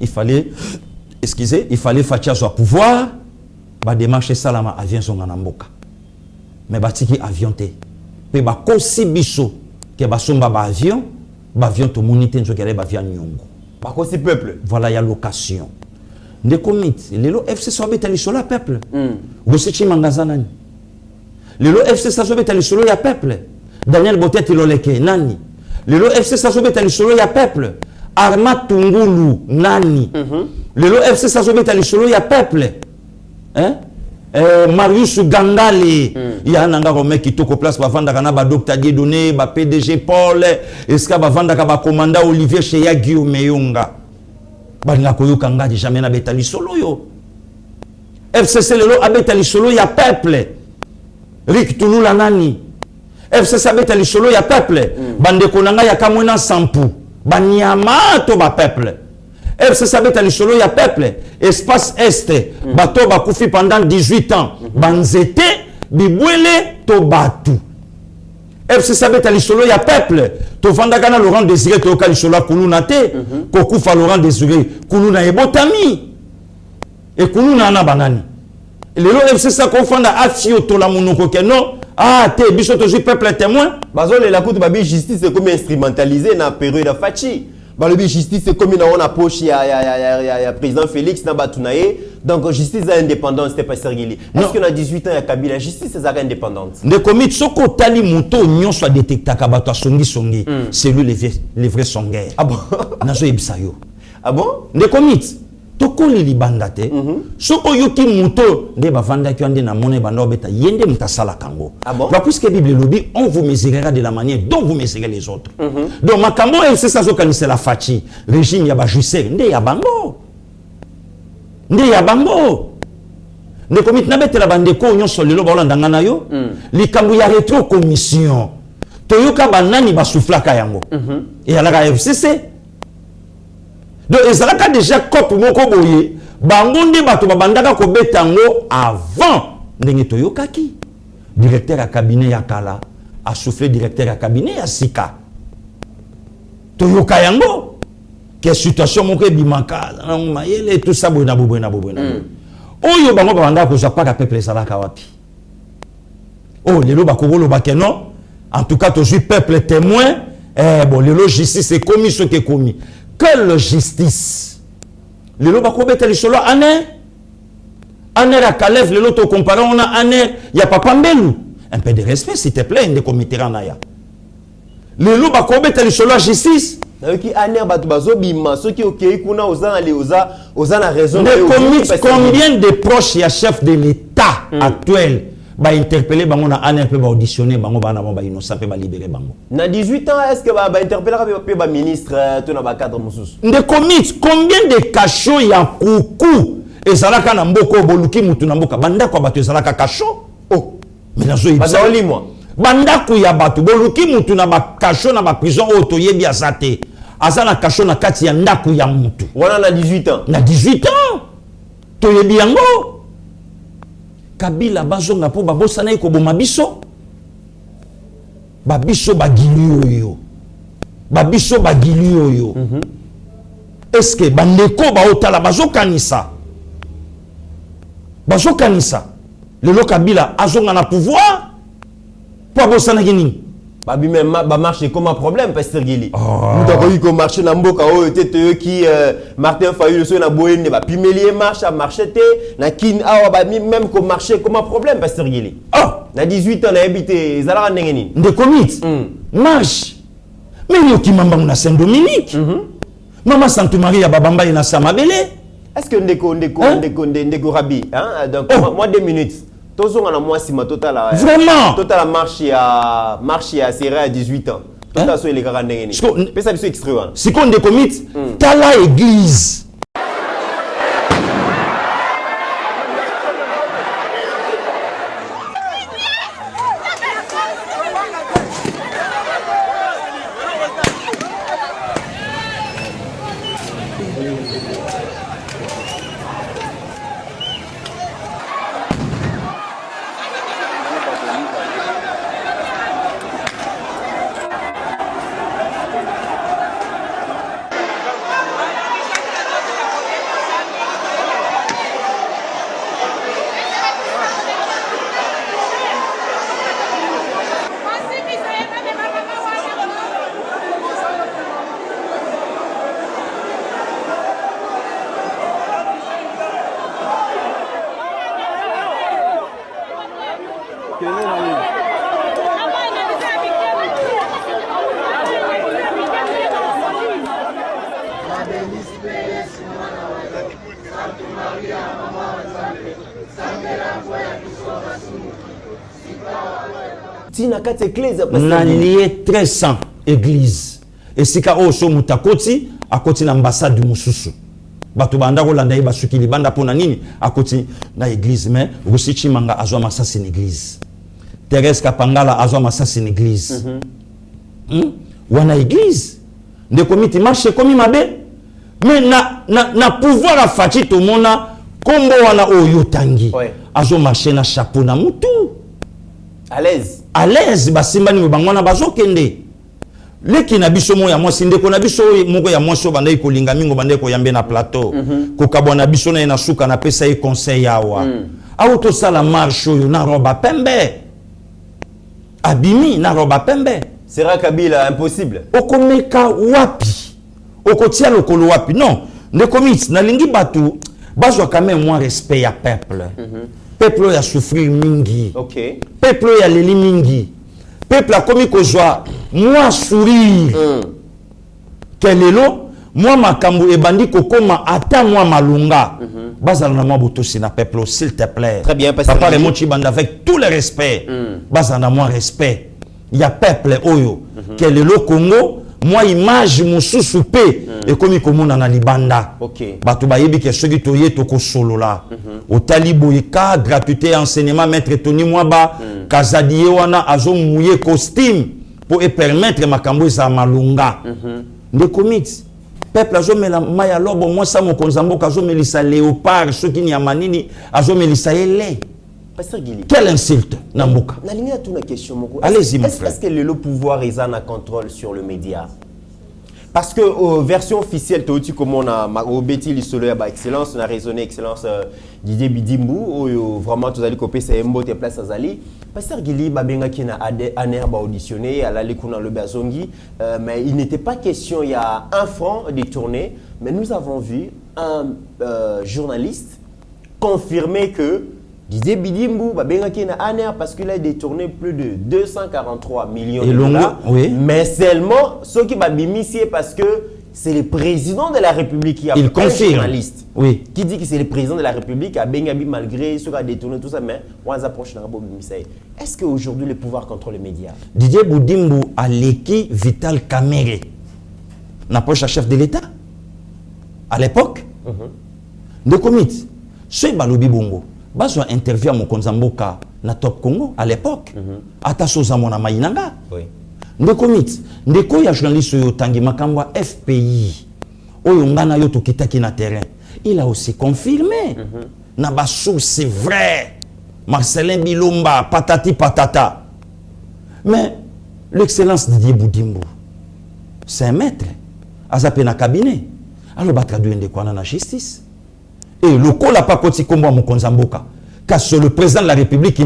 Speaker 4: Il fallait faire soit pouvoir ba démarcher salama avion songa na mboka. Mais batiki avion te. Pe ba kosi biso ke ba somba ba avion to monite nzo kele ba avion nyongo.
Speaker 3: Ba kosi peuple.
Speaker 4: Voilà ya location. Ndeko mit lelo FC so betali sola peuple. Gosechi mangazanani. Lelo FC Sasobeta lisolo ya peuple. Daniel Botet iloleke nani. Lelo FC Sasobeta lisolo ya peuple. Arma Tungulu nani. Lelo FC Sasobeta lisolo ya peuple. Marius Gangale. Ya nanga ko meki toko place ba vanda kana ba Dr Dieudonné, ba PDG Paul, eska ba vanda ka ba commandant Olivier Cheya Guillaume Yonga. Ba nga koyoka ngadi jamais na beta lisolo yo. FCC lelo abeta lisolo ya peuple. Rick Touloula nani FCC beta lisolo ya peuple bande konanga ya kamwena sampu banyama to ba peuple FCC beta lisolo ya peuple espace est bato ba kufi pendant 18 ans banzete bibwele to batu FCC beta lisolo ya peuple to vanda kana Laurent Désiré to ka lisolo kuluna te ko kufa Laurent Désiré kuluna ebotami e kuluna na banani. Lelo FCC confanda afio to la monoko ke non te biso to peuple témoin
Speaker 3: bazole la cour babi justice c'est comme instrumentalisé na période de Fachi balobi justice c'est comme na poche ya président Félix na batunaye donc justice a indépendance c'était pasteur Gili est-ce que na 18 ans ya Kabila justice c'est indépendante
Speaker 4: ne commit soko tali muto nyon soit détecta ka bato songi c'est lui les vrais songueurs
Speaker 3: ah bon
Speaker 4: nazo ebisayo
Speaker 3: ah bon
Speaker 4: ne commit toko li bandate soko yoki muto de bavanda ki ande na mone banda obeta yende mutasala kango puisque Bible lobi on vous mesurera de la manière dont vous mesurez les autres donc makambo c'est ça zo kanise la fachi régime ya ba jusseur nde ya bango ne komit na betela bandeko nyonso lelo baolanda na yo likambo ya rétro commission toyoka banani basuflaka yango et alaka FCC donc ezalaka déjà cop moko boye bango nde bato babandaka kobeta yango avant ndenge toyokaki directeur ya cabinet ya kala a soufflé directeur ya cabinet ya sika toyoka yango que situation moko ebimaka mayele tout ça boye na boye oyo bango babandaka kozwa paka peuple ezalaka wapi oh lelo bakokoloba ke non en tout cas toujours peuple témoin bon lelo justice est commis ce qui est commis quelle justice lelo bakobeta lisolo aner à Calais lelo to comparer on a aner ya papa Mbelu un peu de respect s'il te plaît de comité ranaya lelo bakobeta lisolo justice
Speaker 3: qui aner batu bazobima ceux qui okei kuna ozana raison
Speaker 4: de combien de proches ya chef de l'état actuel ba interpeller bango na aner pe ba auditionner bango bana ba innocent pe ba libérer bango
Speaker 3: na 18 ans est-ce que ba interpeller pe ba ministre to na ba cadre mususu
Speaker 4: de commit combien de cachot ya kuku ezalaka na mboko boluki mutu na mboka bandako bato ezalaka cachot oh mais nazo
Speaker 3: bazali moi
Speaker 4: bandako ya bato boluki mutu na ba cachot na ba prison auto yebi asate azala cachot na kati ya ndako ya mutu
Speaker 3: wana na 18 ans
Speaker 4: na 18 ans to yebi yango Kabila bazonga po babosana iko boma biso babiso bagili oyo est-ce que bandeko baotala bazokanisa lelo Kabila azonga na pouvoir po abosana kini
Speaker 3: babi même ba marché comme un problème pasteur Gili nous avons eu comme marché na mboka o était qui Martin Fayulu so na boyene ba pimelie marche à marcheté na kin awa ba même comme marché comme un problème pasteur Gili na 18 ans na habité zala ndenge nini
Speaker 4: de commit marche mais yoki mamba na Saint-Dominique Mama Santa Maria babamba ina Samabele
Speaker 3: est-ce que ndeko Rabi hein donc moi 2 minutes tozonga na mwasi ma total
Speaker 4: vraiment
Speaker 3: total marche à serré à 18 ans total so les gars ndenge ni pesa biso extrait wana
Speaker 4: siko ndeko mit tala église Nalié très sans église et si ka o so mutakoti akoti na ambassade mususu bato banda ko landa ba sukili banda pona nini akoti na église mais Rusichi Manga azwa masasi na église Thérèse Kapangala azwa masasi na église wana église de comité marche comme mabe mais na pouvoir a fati to mona kombo wana oyo tangi azwa marcher na chapeau na mutu à l'aise basimbani bangwana bazokende leki na biso mo ya mwasi ndeko na biso moko ya mwasi bandai kolinga mingo bandai ko yambe na plateau ko kabona biso na suka na pesa e conseil yawa auto sala marche yo na roba pembe abimi na roba pembe
Speaker 3: sera Kabila impossible
Speaker 4: okomeka wapi okotia lokolo wapi non ndeko mit na lingi batu bazwa quand même moins respect ya peuple peuple a souffrir mingi.
Speaker 3: Okay.
Speaker 4: Peuple a leli mingi. Peuple a commis kozwa moi sourire. Kelelo moi makambu ebandi kokoma ata moi malunga. Bazala na moi botosi na peuple s'il te plaît.
Speaker 3: Très bien pasteur.
Speaker 4: Papa le mochi banda avec tout le respect. Bazala na moi respect. Il y a peuple oyo kelelo Congo moi image mosusu pe ekomi komona na libanda.
Speaker 3: OK.
Speaker 4: Bato bayebi ke soki toye toko solo la. Otali boyeka gratuité enseignement maître Tony Mwaba kazadiye wana azo mouye costume pour permettre makambo za malunga. De comics peuple azo mela maya lobo moi sa mo konzamboka azo melisa léopard soki ni amanini azo melisa ele.
Speaker 3: Pasteur Gili.
Speaker 4: Quelle insulte Nambuka.
Speaker 3: Nalinga tu na question moko.
Speaker 4: Allez-y mon frère.
Speaker 3: Est-ce que le pouvoir est en contrôle sur le média? Parce que version officielle tu comme on a au Betty l'isolo ya ba excellence on a raisonné excellence Didier Bidimbu vraiment tous allez copier c'est mbo te place azali. Pasteur Gili ba benga ki na aner ba auditionné à la likuna le bazongi mais il n'était pas question il y a 1 franc détourné mais nous avons vu un journaliste confirmer que Didier Bidimbu, parce qu'il a détourné plus de 243 millions de dollars.
Speaker 4: Oui.
Speaker 3: Mais seulement, ce qui m'a bimissé parce que c'est le président de la République qui a
Speaker 4: il confirme.
Speaker 3: Journaliste
Speaker 4: oui.
Speaker 3: Qui dit que c'est le président de la République qui a bengabi malgré ce qui a détourné tout ça. Mais on approche d'un bon bimissé. Est-ce qu'aujourd'hui le pouvoir contrôle les médias?
Speaker 4: Didier Bidimbu a l'équipe Vital Kamere. N'approche à chef de l'État. À l'époque. De commit. C'est Balobi Bongo. Bazo interview à Mokonzamboka na Top Congo à l'époque. Ataso zamona mainanga.
Speaker 3: Oui.
Speaker 4: Ndeko mit, ndeko ya journaliste yo tangi makamba FPI. Oyo ngana yo to kitaki na terrain. Il a aussi confirmé. Na ba source c'est vrai. Marcelin Bilomba, patati patata. Mais l'excellence Didier Bidimbu, c'est un maître. Azapé na cabinet. Alors ba traduire ndeko na justice. Et le col n'a pas côté comme moi, Mokonzamboka. Car c'est le président de la République qui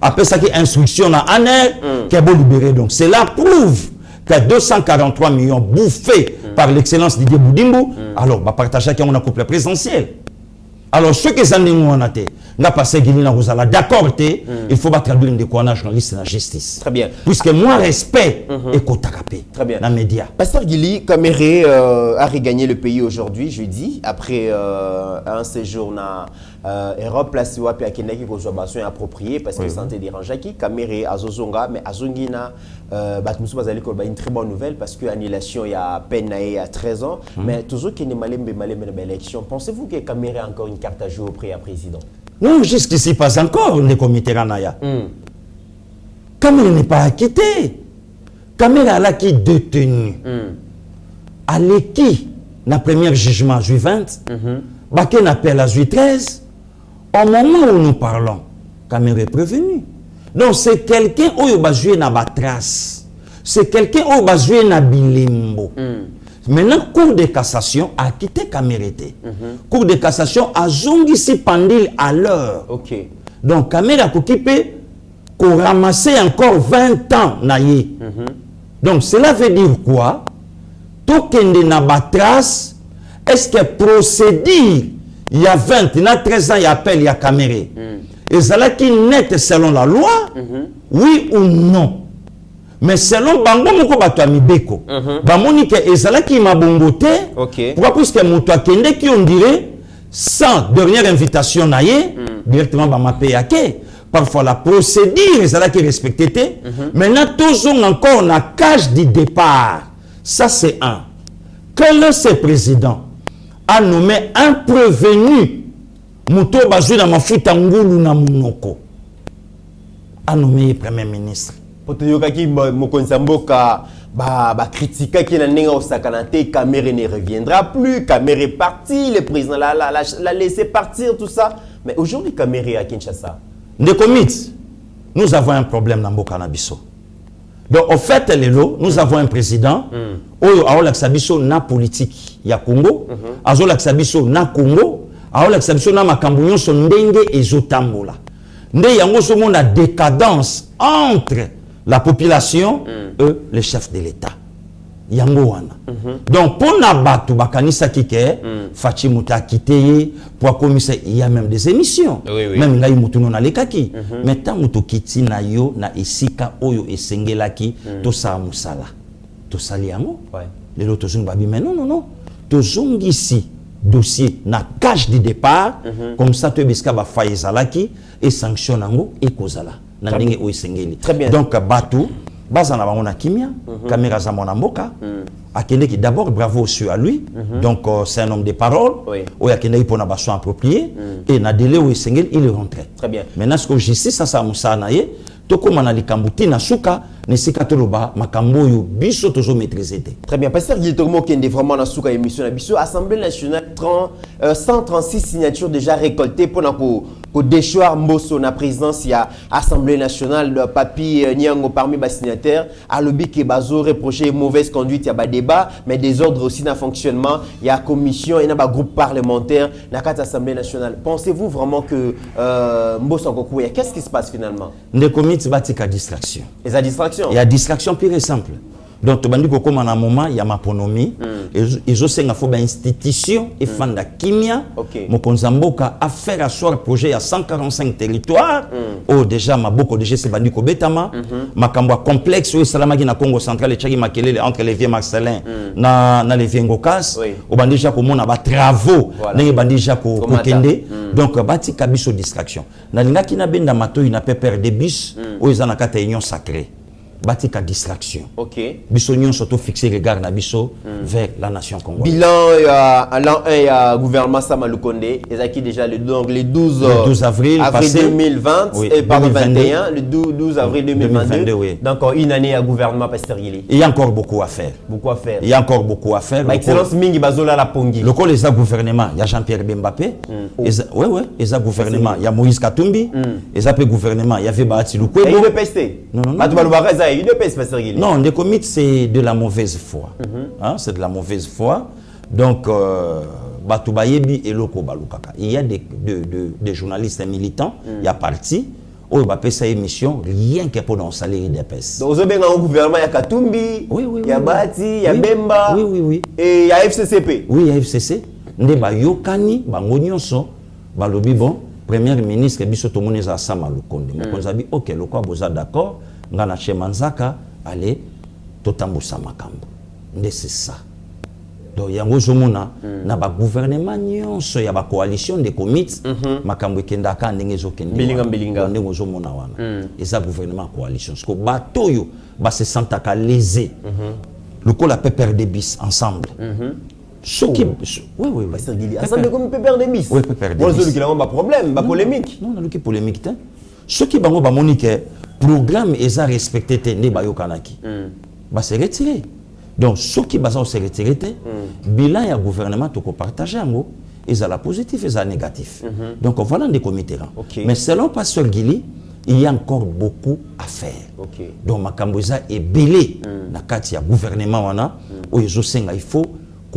Speaker 4: après ça qui instruction à ANER qui a beau libérer. Donc cela prouve qu'il y a 243 millions bouffés par l'excellence Didier Bidimbu. Alors, bah partager avec un couple présidentiel. Alors, ceux qui sont en été, n'a passé Guinée Rosala, d'accord, il faut pas traduire une décoration journaliste dans la justice.
Speaker 3: Très bien.
Speaker 4: Puisque moi, respect et kotakapé.
Speaker 3: Très bien.
Speaker 4: Dans les médias.
Speaker 3: Pasteur Gili, Kamere a regagné le pays aujourd'hui, jeudi, après un séjour dans Europe, place où il y a une consommation appropriée parce que santé dérangeait qui. Kamere Azozonga, mais Azongina, une très bonne nouvelle parce que l'annulation il y a peine à 13 ans. Mais toujours qu'il y a une élection, pensez-vous que Kamere a encore une carte à jouer auprès du président?
Speaker 4: Non, jusqu'ici, pas encore, les comités Ranaya. Kamere n'est pas acquitté. Kamere a l'acquis détenu. À l'équipe, dans le premier jugement, juillet 20, Baké appelle à juillet 13. Au moment où nous parlons, Kamere est prévenu. Donc, c'est quelqu'un qui va jouer dans la trace. C'est quelqu'un qui va jouer dans Bilembo. Maintenant, Cour de cassation a quitté Kamere. Cour de cassation a zongisi pendil à l'heure.
Speaker 3: Ok.
Speaker 4: Donc, Kamere a occupé qu'on ramassait encore 20 ans. Donc, cela veut dire quoi? Tokende na batras, est-ce que procédure, il y a 20, il y a 13 ans, il y a appel, il y a Kamere. Et cela qui net selon la loi, oui ou non? Mais selon Bango Moko Batouami Beko, Bamonike et cela qui m'a bongoté, pourquoi? Puisque Moutoua Kende qui on dirait, sans dernière invitation, directement Bamapéake. Parfois la procédure, et cela qui est respecté. Maintenant, tous ont encore la cage du départ. Ça, c'est un. Que le président a nommé un prévenu, Mouto Bazou na mafuta ngulu na munoko, a nommé premier ministre.
Speaker 3: Potoyokaki Mokonzamboka ba critiquer qui n'a pas sakanate, Kamere ne reviendra plus, Kamere est parti, le président l'a laissé partir, tout ça. Mais aujourd'hui, Kamere est à Kinshasa.
Speaker 4: De commit, nous avons un problème dans Mboka Nabiso. Donc, au fait, nous avons un président, Oyo Aolaksabiso na politique, ya Congo, Azolaksabiso na Congo, Aolaksabiso na Makambunyon son ndenge et Zotambola. Nde yango so monde la décadence entre la population et les chefs de l'État. Yango wana. Donc, pour Nabatu Bakanisa Kike, Fachi Mouta quitté, pour commissaire, il y a même des émissions. Même là, il moutuno na lekaki. Mais tant mouto kiti na yo, na isika oyo esengelaki, to sa musala. To sali yango. Les autres sont babi, mais non. To zong ici, dossier, na cage de départ, comme ça, tu beska ba faye zalaki, et sanction nango, et kozala. Na ndenge o esengeli.
Speaker 3: Très bien.
Speaker 4: Donc, Batu, bazana bango na kimia caméra za mona mboka akende qui d'abord bravo aussi à lui donc c'est un homme de parole o yakende pour na baso approprié et na délai où il est rentré
Speaker 3: très bien
Speaker 4: maintenant ce que justice ça musa na ye tokoma na likambuti na suka ne sikatoloba makambo yo biso tozo maîtriser.
Speaker 3: Très bien pasteur Guy Tomo kende vraiment na suka émission na biso Assemblée nationale 136 signatures déjà récoltées pour déchoir Mbosso na présidence ya Assemblée nationale le papi Nyango parmi les signataires a lobby ke bazo reprocher mauvaise conduite ya ba débat mais désordre aussi dans fonctionnement il y a commission et na ba groupe parlementaire na kat Assemblée nationale. Pensez-vous vraiment que Mbosso Ngokou ya qu'est-ce qui se passe finalement?
Speaker 4: Des comités batika distraction.
Speaker 3: Et la distraction.
Speaker 4: Il y a distraction pure et simple. Donc, tu bandi comme à un moment, il y a ma ponomie. Ils ont une institution et fanda kimia. Mokonzamboka a fait asseoir projet à 145 territoires. Oh, déjà, ma beaucoup déjà c'est bandi kobetama. Ma kambwa complexe, oui, salamaki na Congo central et tchaki makelele entre les vieux Marcelin na les vieux Ngokas. Au bandi déjà comme on a travaux. N'est bandi déjà kende. Donc, bati kabiso distraction. Na linga ki na benda mato ina pepper de bis. Oh, ils en a kata union sacrée. Batika distraction.
Speaker 3: Ok.
Speaker 4: Biso nyon surtout fixer regard na biso vers la nation congolaise.
Speaker 3: Bilan l'an 1 il y a gouvernement Samalukonde ezaki déjà le 12 avril passé 2020 et pardon 21 le 12 avril 2022.
Speaker 4: Oui.
Speaker 3: Donc une année à gouvernement pasteur Gili.
Speaker 4: Il y a encore beaucoup à faire.
Speaker 3: Beaucoup à faire.
Speaker 4: Il y a encore beaucoup à faire.
Speaker 3: Excellence mingi bazola la pongi.
Speaker 4: Le col les gouvernement, il y a Jean-Pierre Bembappé. Ouais ouais, les gouvernement, il y a Moïse Katumbi, les gouvernement, il y avait Bahati Lukwebo.
Speaker 3: Il veut pester. Non.
Speaker 4: Non, le comités c'est de la mauvaise foi. C'est de la mauvaise foi. Donc, Batoubayebi et Loko Balukaka. Il y a des journalistes et militants, il y a parti, où il va payer sa émission, rien que pour dans le salaire d'EPS.
Speaker 3: Donc, vous avez un gouvernement, il y a Katumbi, il y a Bati, il y a Bemba, et il y a FCCP.
Speaker 4: Oui, il y a FCC. Ndeba Yokani, Bangonyoso, Balobi bon, Premier ministre, Biso Tomoneza Samalukonde. Mokonzabi, ok, le quoi, vous êtes d'accord? Ngana Chemanzaka, allez, Totambusa Makambo. C'est ça. Donc, il y a un gouvernement, il y a une coalition de comités, Makambo Kendaka, Nengezo Kendi.
Speaker 3: Bilinga.
Speaker 4: Et ça, gouvernement coalition. Parce que bateau, se sentent lésés. Le coup, la pépère des bis ensemble. Ce qui. Oui.
Speaker 3: Ensemble comme pépère des bis.
Speaker 4: Oui, pépère des bis.
Speaker 3: Bon, qui a un problème, pas polémique.
Speaker 4: Non, il y a polémique. Ce qui est monique, programme est respecté, ne ba yokanaki. Se retirer. Donc, ce qui va se retirer, bilan et gouvernement tout partager en ils ont la positif et la négatif. Donc, voilà des comités. Mais selon Pasteur Gili, il y a encore beaucoup à faire. Donc, Makamboza est belé dans le gouvernement où il faut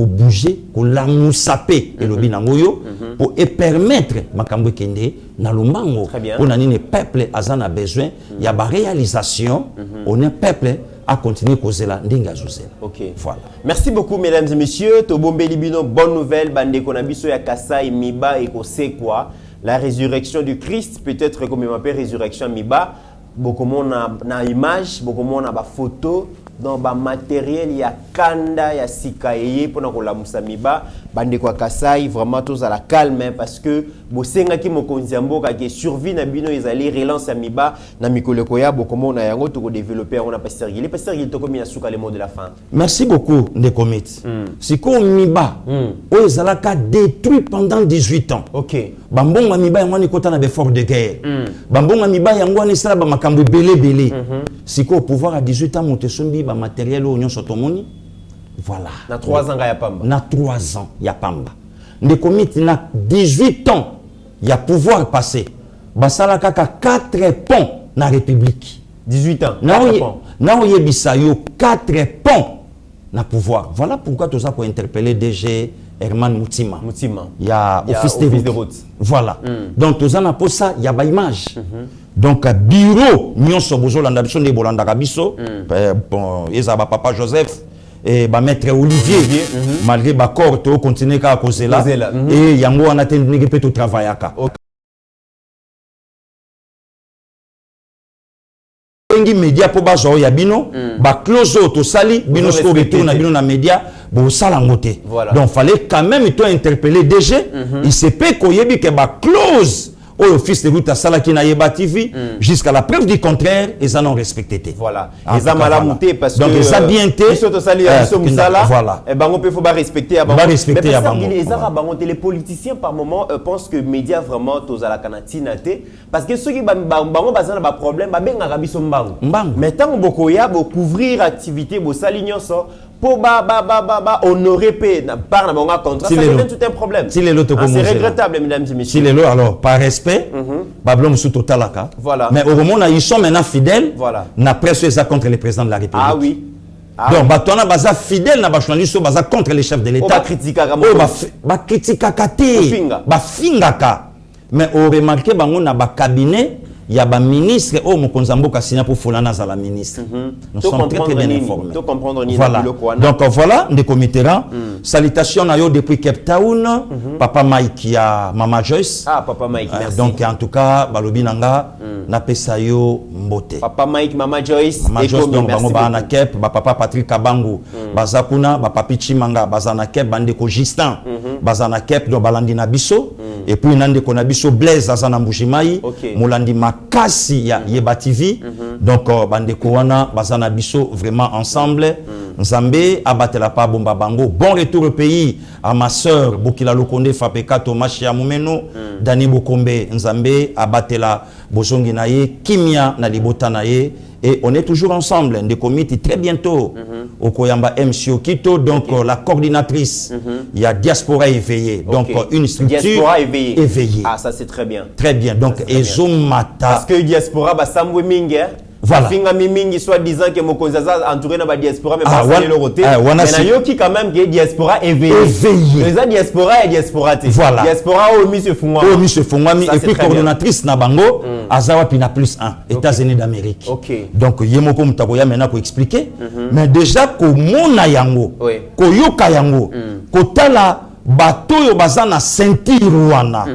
Speaker 4: bouger, qu'on l'amoussapé et le binangoyo pour permettre Makambo Kende na lumango pour le peuple a besoin il y a des réalisations on est peuple à continuer causer la ndinga josela. Voilà.
Speaker 3: Merci beaucoup mesdames et messieurs. Tobombe libino bonne nouvelle bande konabiso ya Kasai Miba et quoi la résurrection du Christ peut-être comme on appelle résurrection Miba beaucoup na image beaucoup na ba photo dans ba matériel ya kanda ya sikaye pour na kola musamiba bande kwa Kasai vraiment tous à la calme parce que bosenga ki mokonzi mboka ki survie na bino ezali relance miba na mikoleko ya bokomo na yango to ko développer on a pasteur Gili to komi na suka le mot de la fin.
Speaker 4: Merci beaucoup des comités. Siko miba o ezalaka détruit pendant 18 ans.
Speaker 3: OK.
Speaker 4: Bambonga miba yango ni kota na befort de guerre. Bambonga miba yango ni sala ba makambo belé. Siko pouvoir à 18 ans motesombi ba matériel o nyon sotomoni. Voilà.
Speaker 3: Na 3 ans ya pamba.
Speaker 4: Na 3 ans ya pamba. Des comités na 18 ans il y a pouvoir passer. Basala kaka 4 ponts na République.
Speaker 3: 18 ans.
Speaker 4: Na oye bisayo 4 ponts na pouvoir. Voilà pourquoi tout ça pour interpeller DG Herman Moutima. Il y a office de route. Voilà. Donc tout ça na pour ça il y a ba image. Donc bureau nyonso bozolanda biso ne bolanda kabiso. Bon, ezaba papa Joseph et maître Olivier malgré ba corps to continuer ka causer là et yango on attend ni peut tout travailler ka ngi média po bazo ya bino ba close to sali bino so retour na bino na média bo sala ngote donc fallait quand même to interpeller DG il se peut koyebi que ba close au fils de Ruta Salaki na Yeba TV, jusqu'à la preuve du contraire, ils en ont respecté.
Speaker 3: Voilà. Ils ont mal monté parce que.
Speaker 4: Donc, ils ont bien été.
Speaker 3: Voilà. Et ben, il faut pas respecter.
Speaker 4: Mais
Speaker 3: les politiciens, par moment, pensent que les médias vraiment, tous à la canatine, parce que ceux qui ont un problème, ils ont mais tant que couvrir l'activité, pour honorer par un contrat, ça devient tout un problème. C'est regrettable, mesdames et messieurs.
Speaker 4: Alors, par respect,
Speaker 3: voilà.
Speaker 4: Mais au moment où ils sont maintenant fidèles,
Speaker 3: voilà.
Speaker 4: Na presse contre le président de la République.
Speaker 3: Ah oui. Ah
Speaker 4: donc, bah, on a baza fidèle na journaliste baza contre les chefs de l'État. Ba critique kate. Ba fingaka. Mais on remarque bango na ba cabinet, il y a ba ministre au Mokonzambo Kassina pour Folana za la ministre. Nous sommes très bien informés. Voilà. Donc voilà, des comités. Salutations à eux depuis Cape Town, Papa Mike ya Mama Joyce.
Speaker 3: Ah, Papa Mike, merci.
Speaker 4: Donc en tout cas, balobi nanga na pesa yo mbote.
Speaker 3: Papa Mike, Mama Joyce.
Speaker 4: Mama Joyce donc bango ba na Cape, ba Papa Patrick Kabangu, bazakuna, ba Papi Chimanga, bazana Cape, bandeko Justin, bazana Cape donc balandi na biso. Et puis nande ko na biso Blaise azana Mbujimai, Molandi makasi ya Yeba TV. Donc bandeko wana bazana biso vraiment ensemble. Nzambe abatela pa bomba bango. Bon retour au pays à ma sœur Bokila Lokonde Fapeka Tomashi Amumeno, Dani Bokombe Nzambe abatela bozongi naye kimia na libota naye. Et on est toujours ensemble, des comités très bientôt. Au Koyamba MC Okito, donc la coordinatrice, il y a Diaspora éveillée, donc une structure
Speaker 3: Diaspora éveillée.
Speaker 4: Ah,
Speaker 3: ça c'est très bien.
Speaker 4: Très bien, donc Ezomata.
Speaker 3: Parce que Diaspora, bah, Samwe Mingue,
Speaker 4: voilà.
Speaker 3: Finga Mingi soit disant que Mokonzaza entouré dans la diaspora, mais pas le côté. Mais Nayoki quand même que Diaspora éveillée. Les Diaspora et Diaspora.
Speaker 4: Voilà.
Speaker 3: Diaspora au Monsieur Fungwami.
Speaker 4: Au Monsieur Fungwami. Et puis coordonnatrice Nabango, Azawa Pina plus 1, États-Unis d'Amérique. Donc, Yemoko Mutaboya maintenant pour expliquer. Mais déjà, Komona Yango, Koyoka Yango, Kotala. Batoyo bazana ceinture wana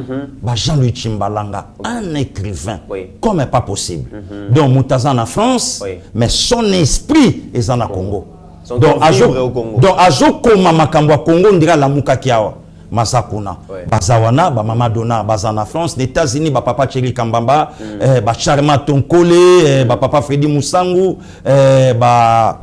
Speaker 4: ba Jean-Louis Chimbalanga un écrivain comme pas possible donc Moutazan en France mais son esprit est en Congo donc ajo koma makambo Congo ndira la mukakiawa Masakuna bazawana ba mama dona bazana France les États-Unis ba papa Thierry Kambamba ba Charma Tonkole ba papa Freddy Musangu ba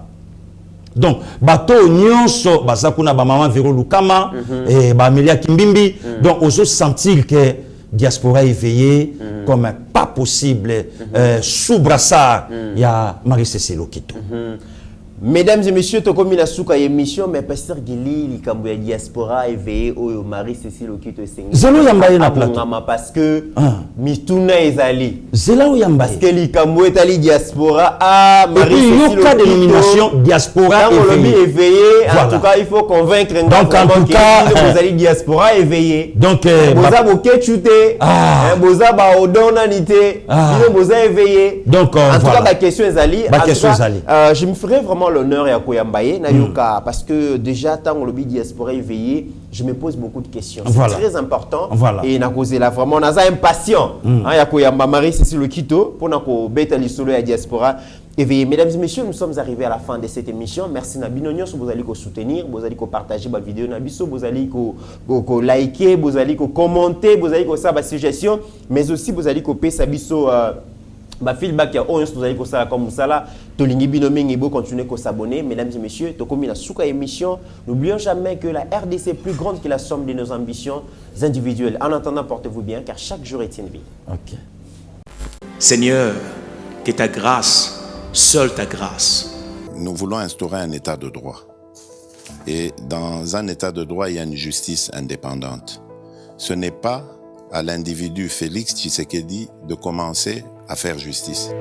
Speaker 4: donc bato nyonso bazakuna ba maman Véro Lukama et ba Amelia Kimbimbi donc oso sentir que diaspora éveillée comme pas possible sous brassard il y a Marie-Cécile Okito.
Speaker 3: Mesdames et messieurs, tu comme la souka émission, mais pasteur Gili, il y a diaspora éveillé au Marie-Cécile Okito
Speaker 4: Zelo yambaye na plateau.
Speaker 3: Parce que Mituna ezali.
Speaker 4: Zelo yambaye.
Speaker 3: Parce que l'Ikambo est allé diaspora à Marie-Cécile Okito.
Speaker 4: Et puis, il y a dénomination diaspora
Speaker 3: éveillée. En tout cas, il faut convaincre.
Speaker 4: Donc, en tout cas,
Speaker 3: vous allez diaspora éveillée.
Speaker 4: Donc,
Speaker 3: Boza Bokechute, Boza Baodonanité, Boza éveillé.
Speaker 4: Donc,
Speaker 3: en tout cas, la question est allée. Je me ferai vraiment l'honneur et à Koyambaye, parce que déjà, tant que le diaspora éveillé, je me pose beaucoup de questions. C'est très important. Et na causé là vraiment, on a impatient. Ya Koyamba Marie-Cécile Okito pour na beta l'isolo ya diaspora éveillé. Mesdames et messieurs, nous sommes arrivés à la fin de cette émission. Merci Nabinonio, vous allez soutenir, vous allez partager ma vidéo Nabiso, vous allez liker, vous allez commenter, vous allez faire ma suggestion, mais aussi vous allez copier sa biso. Bah feedback ya on nous allez ça comme ça là tolingi binomingi bo continuer à s'abonner. Mesdames et messieurs, to comme la souka émission, n'oublions jamais que la RDC est plus grande que la somme de nos ambitions individuelles. En attendant, portez-vous bien car chaque jour est une vie.
Speaker 4: OK.
Speaker 1: Seigneur, que ta grâce, seule ta grâce.
Speaker 2: Nous voulons instaurer un état de droit. Et dans un état de droit, il y a une justice indépendante. Ce n'est pas à l'individu Félix Tshisekedi de commencer à faire justice.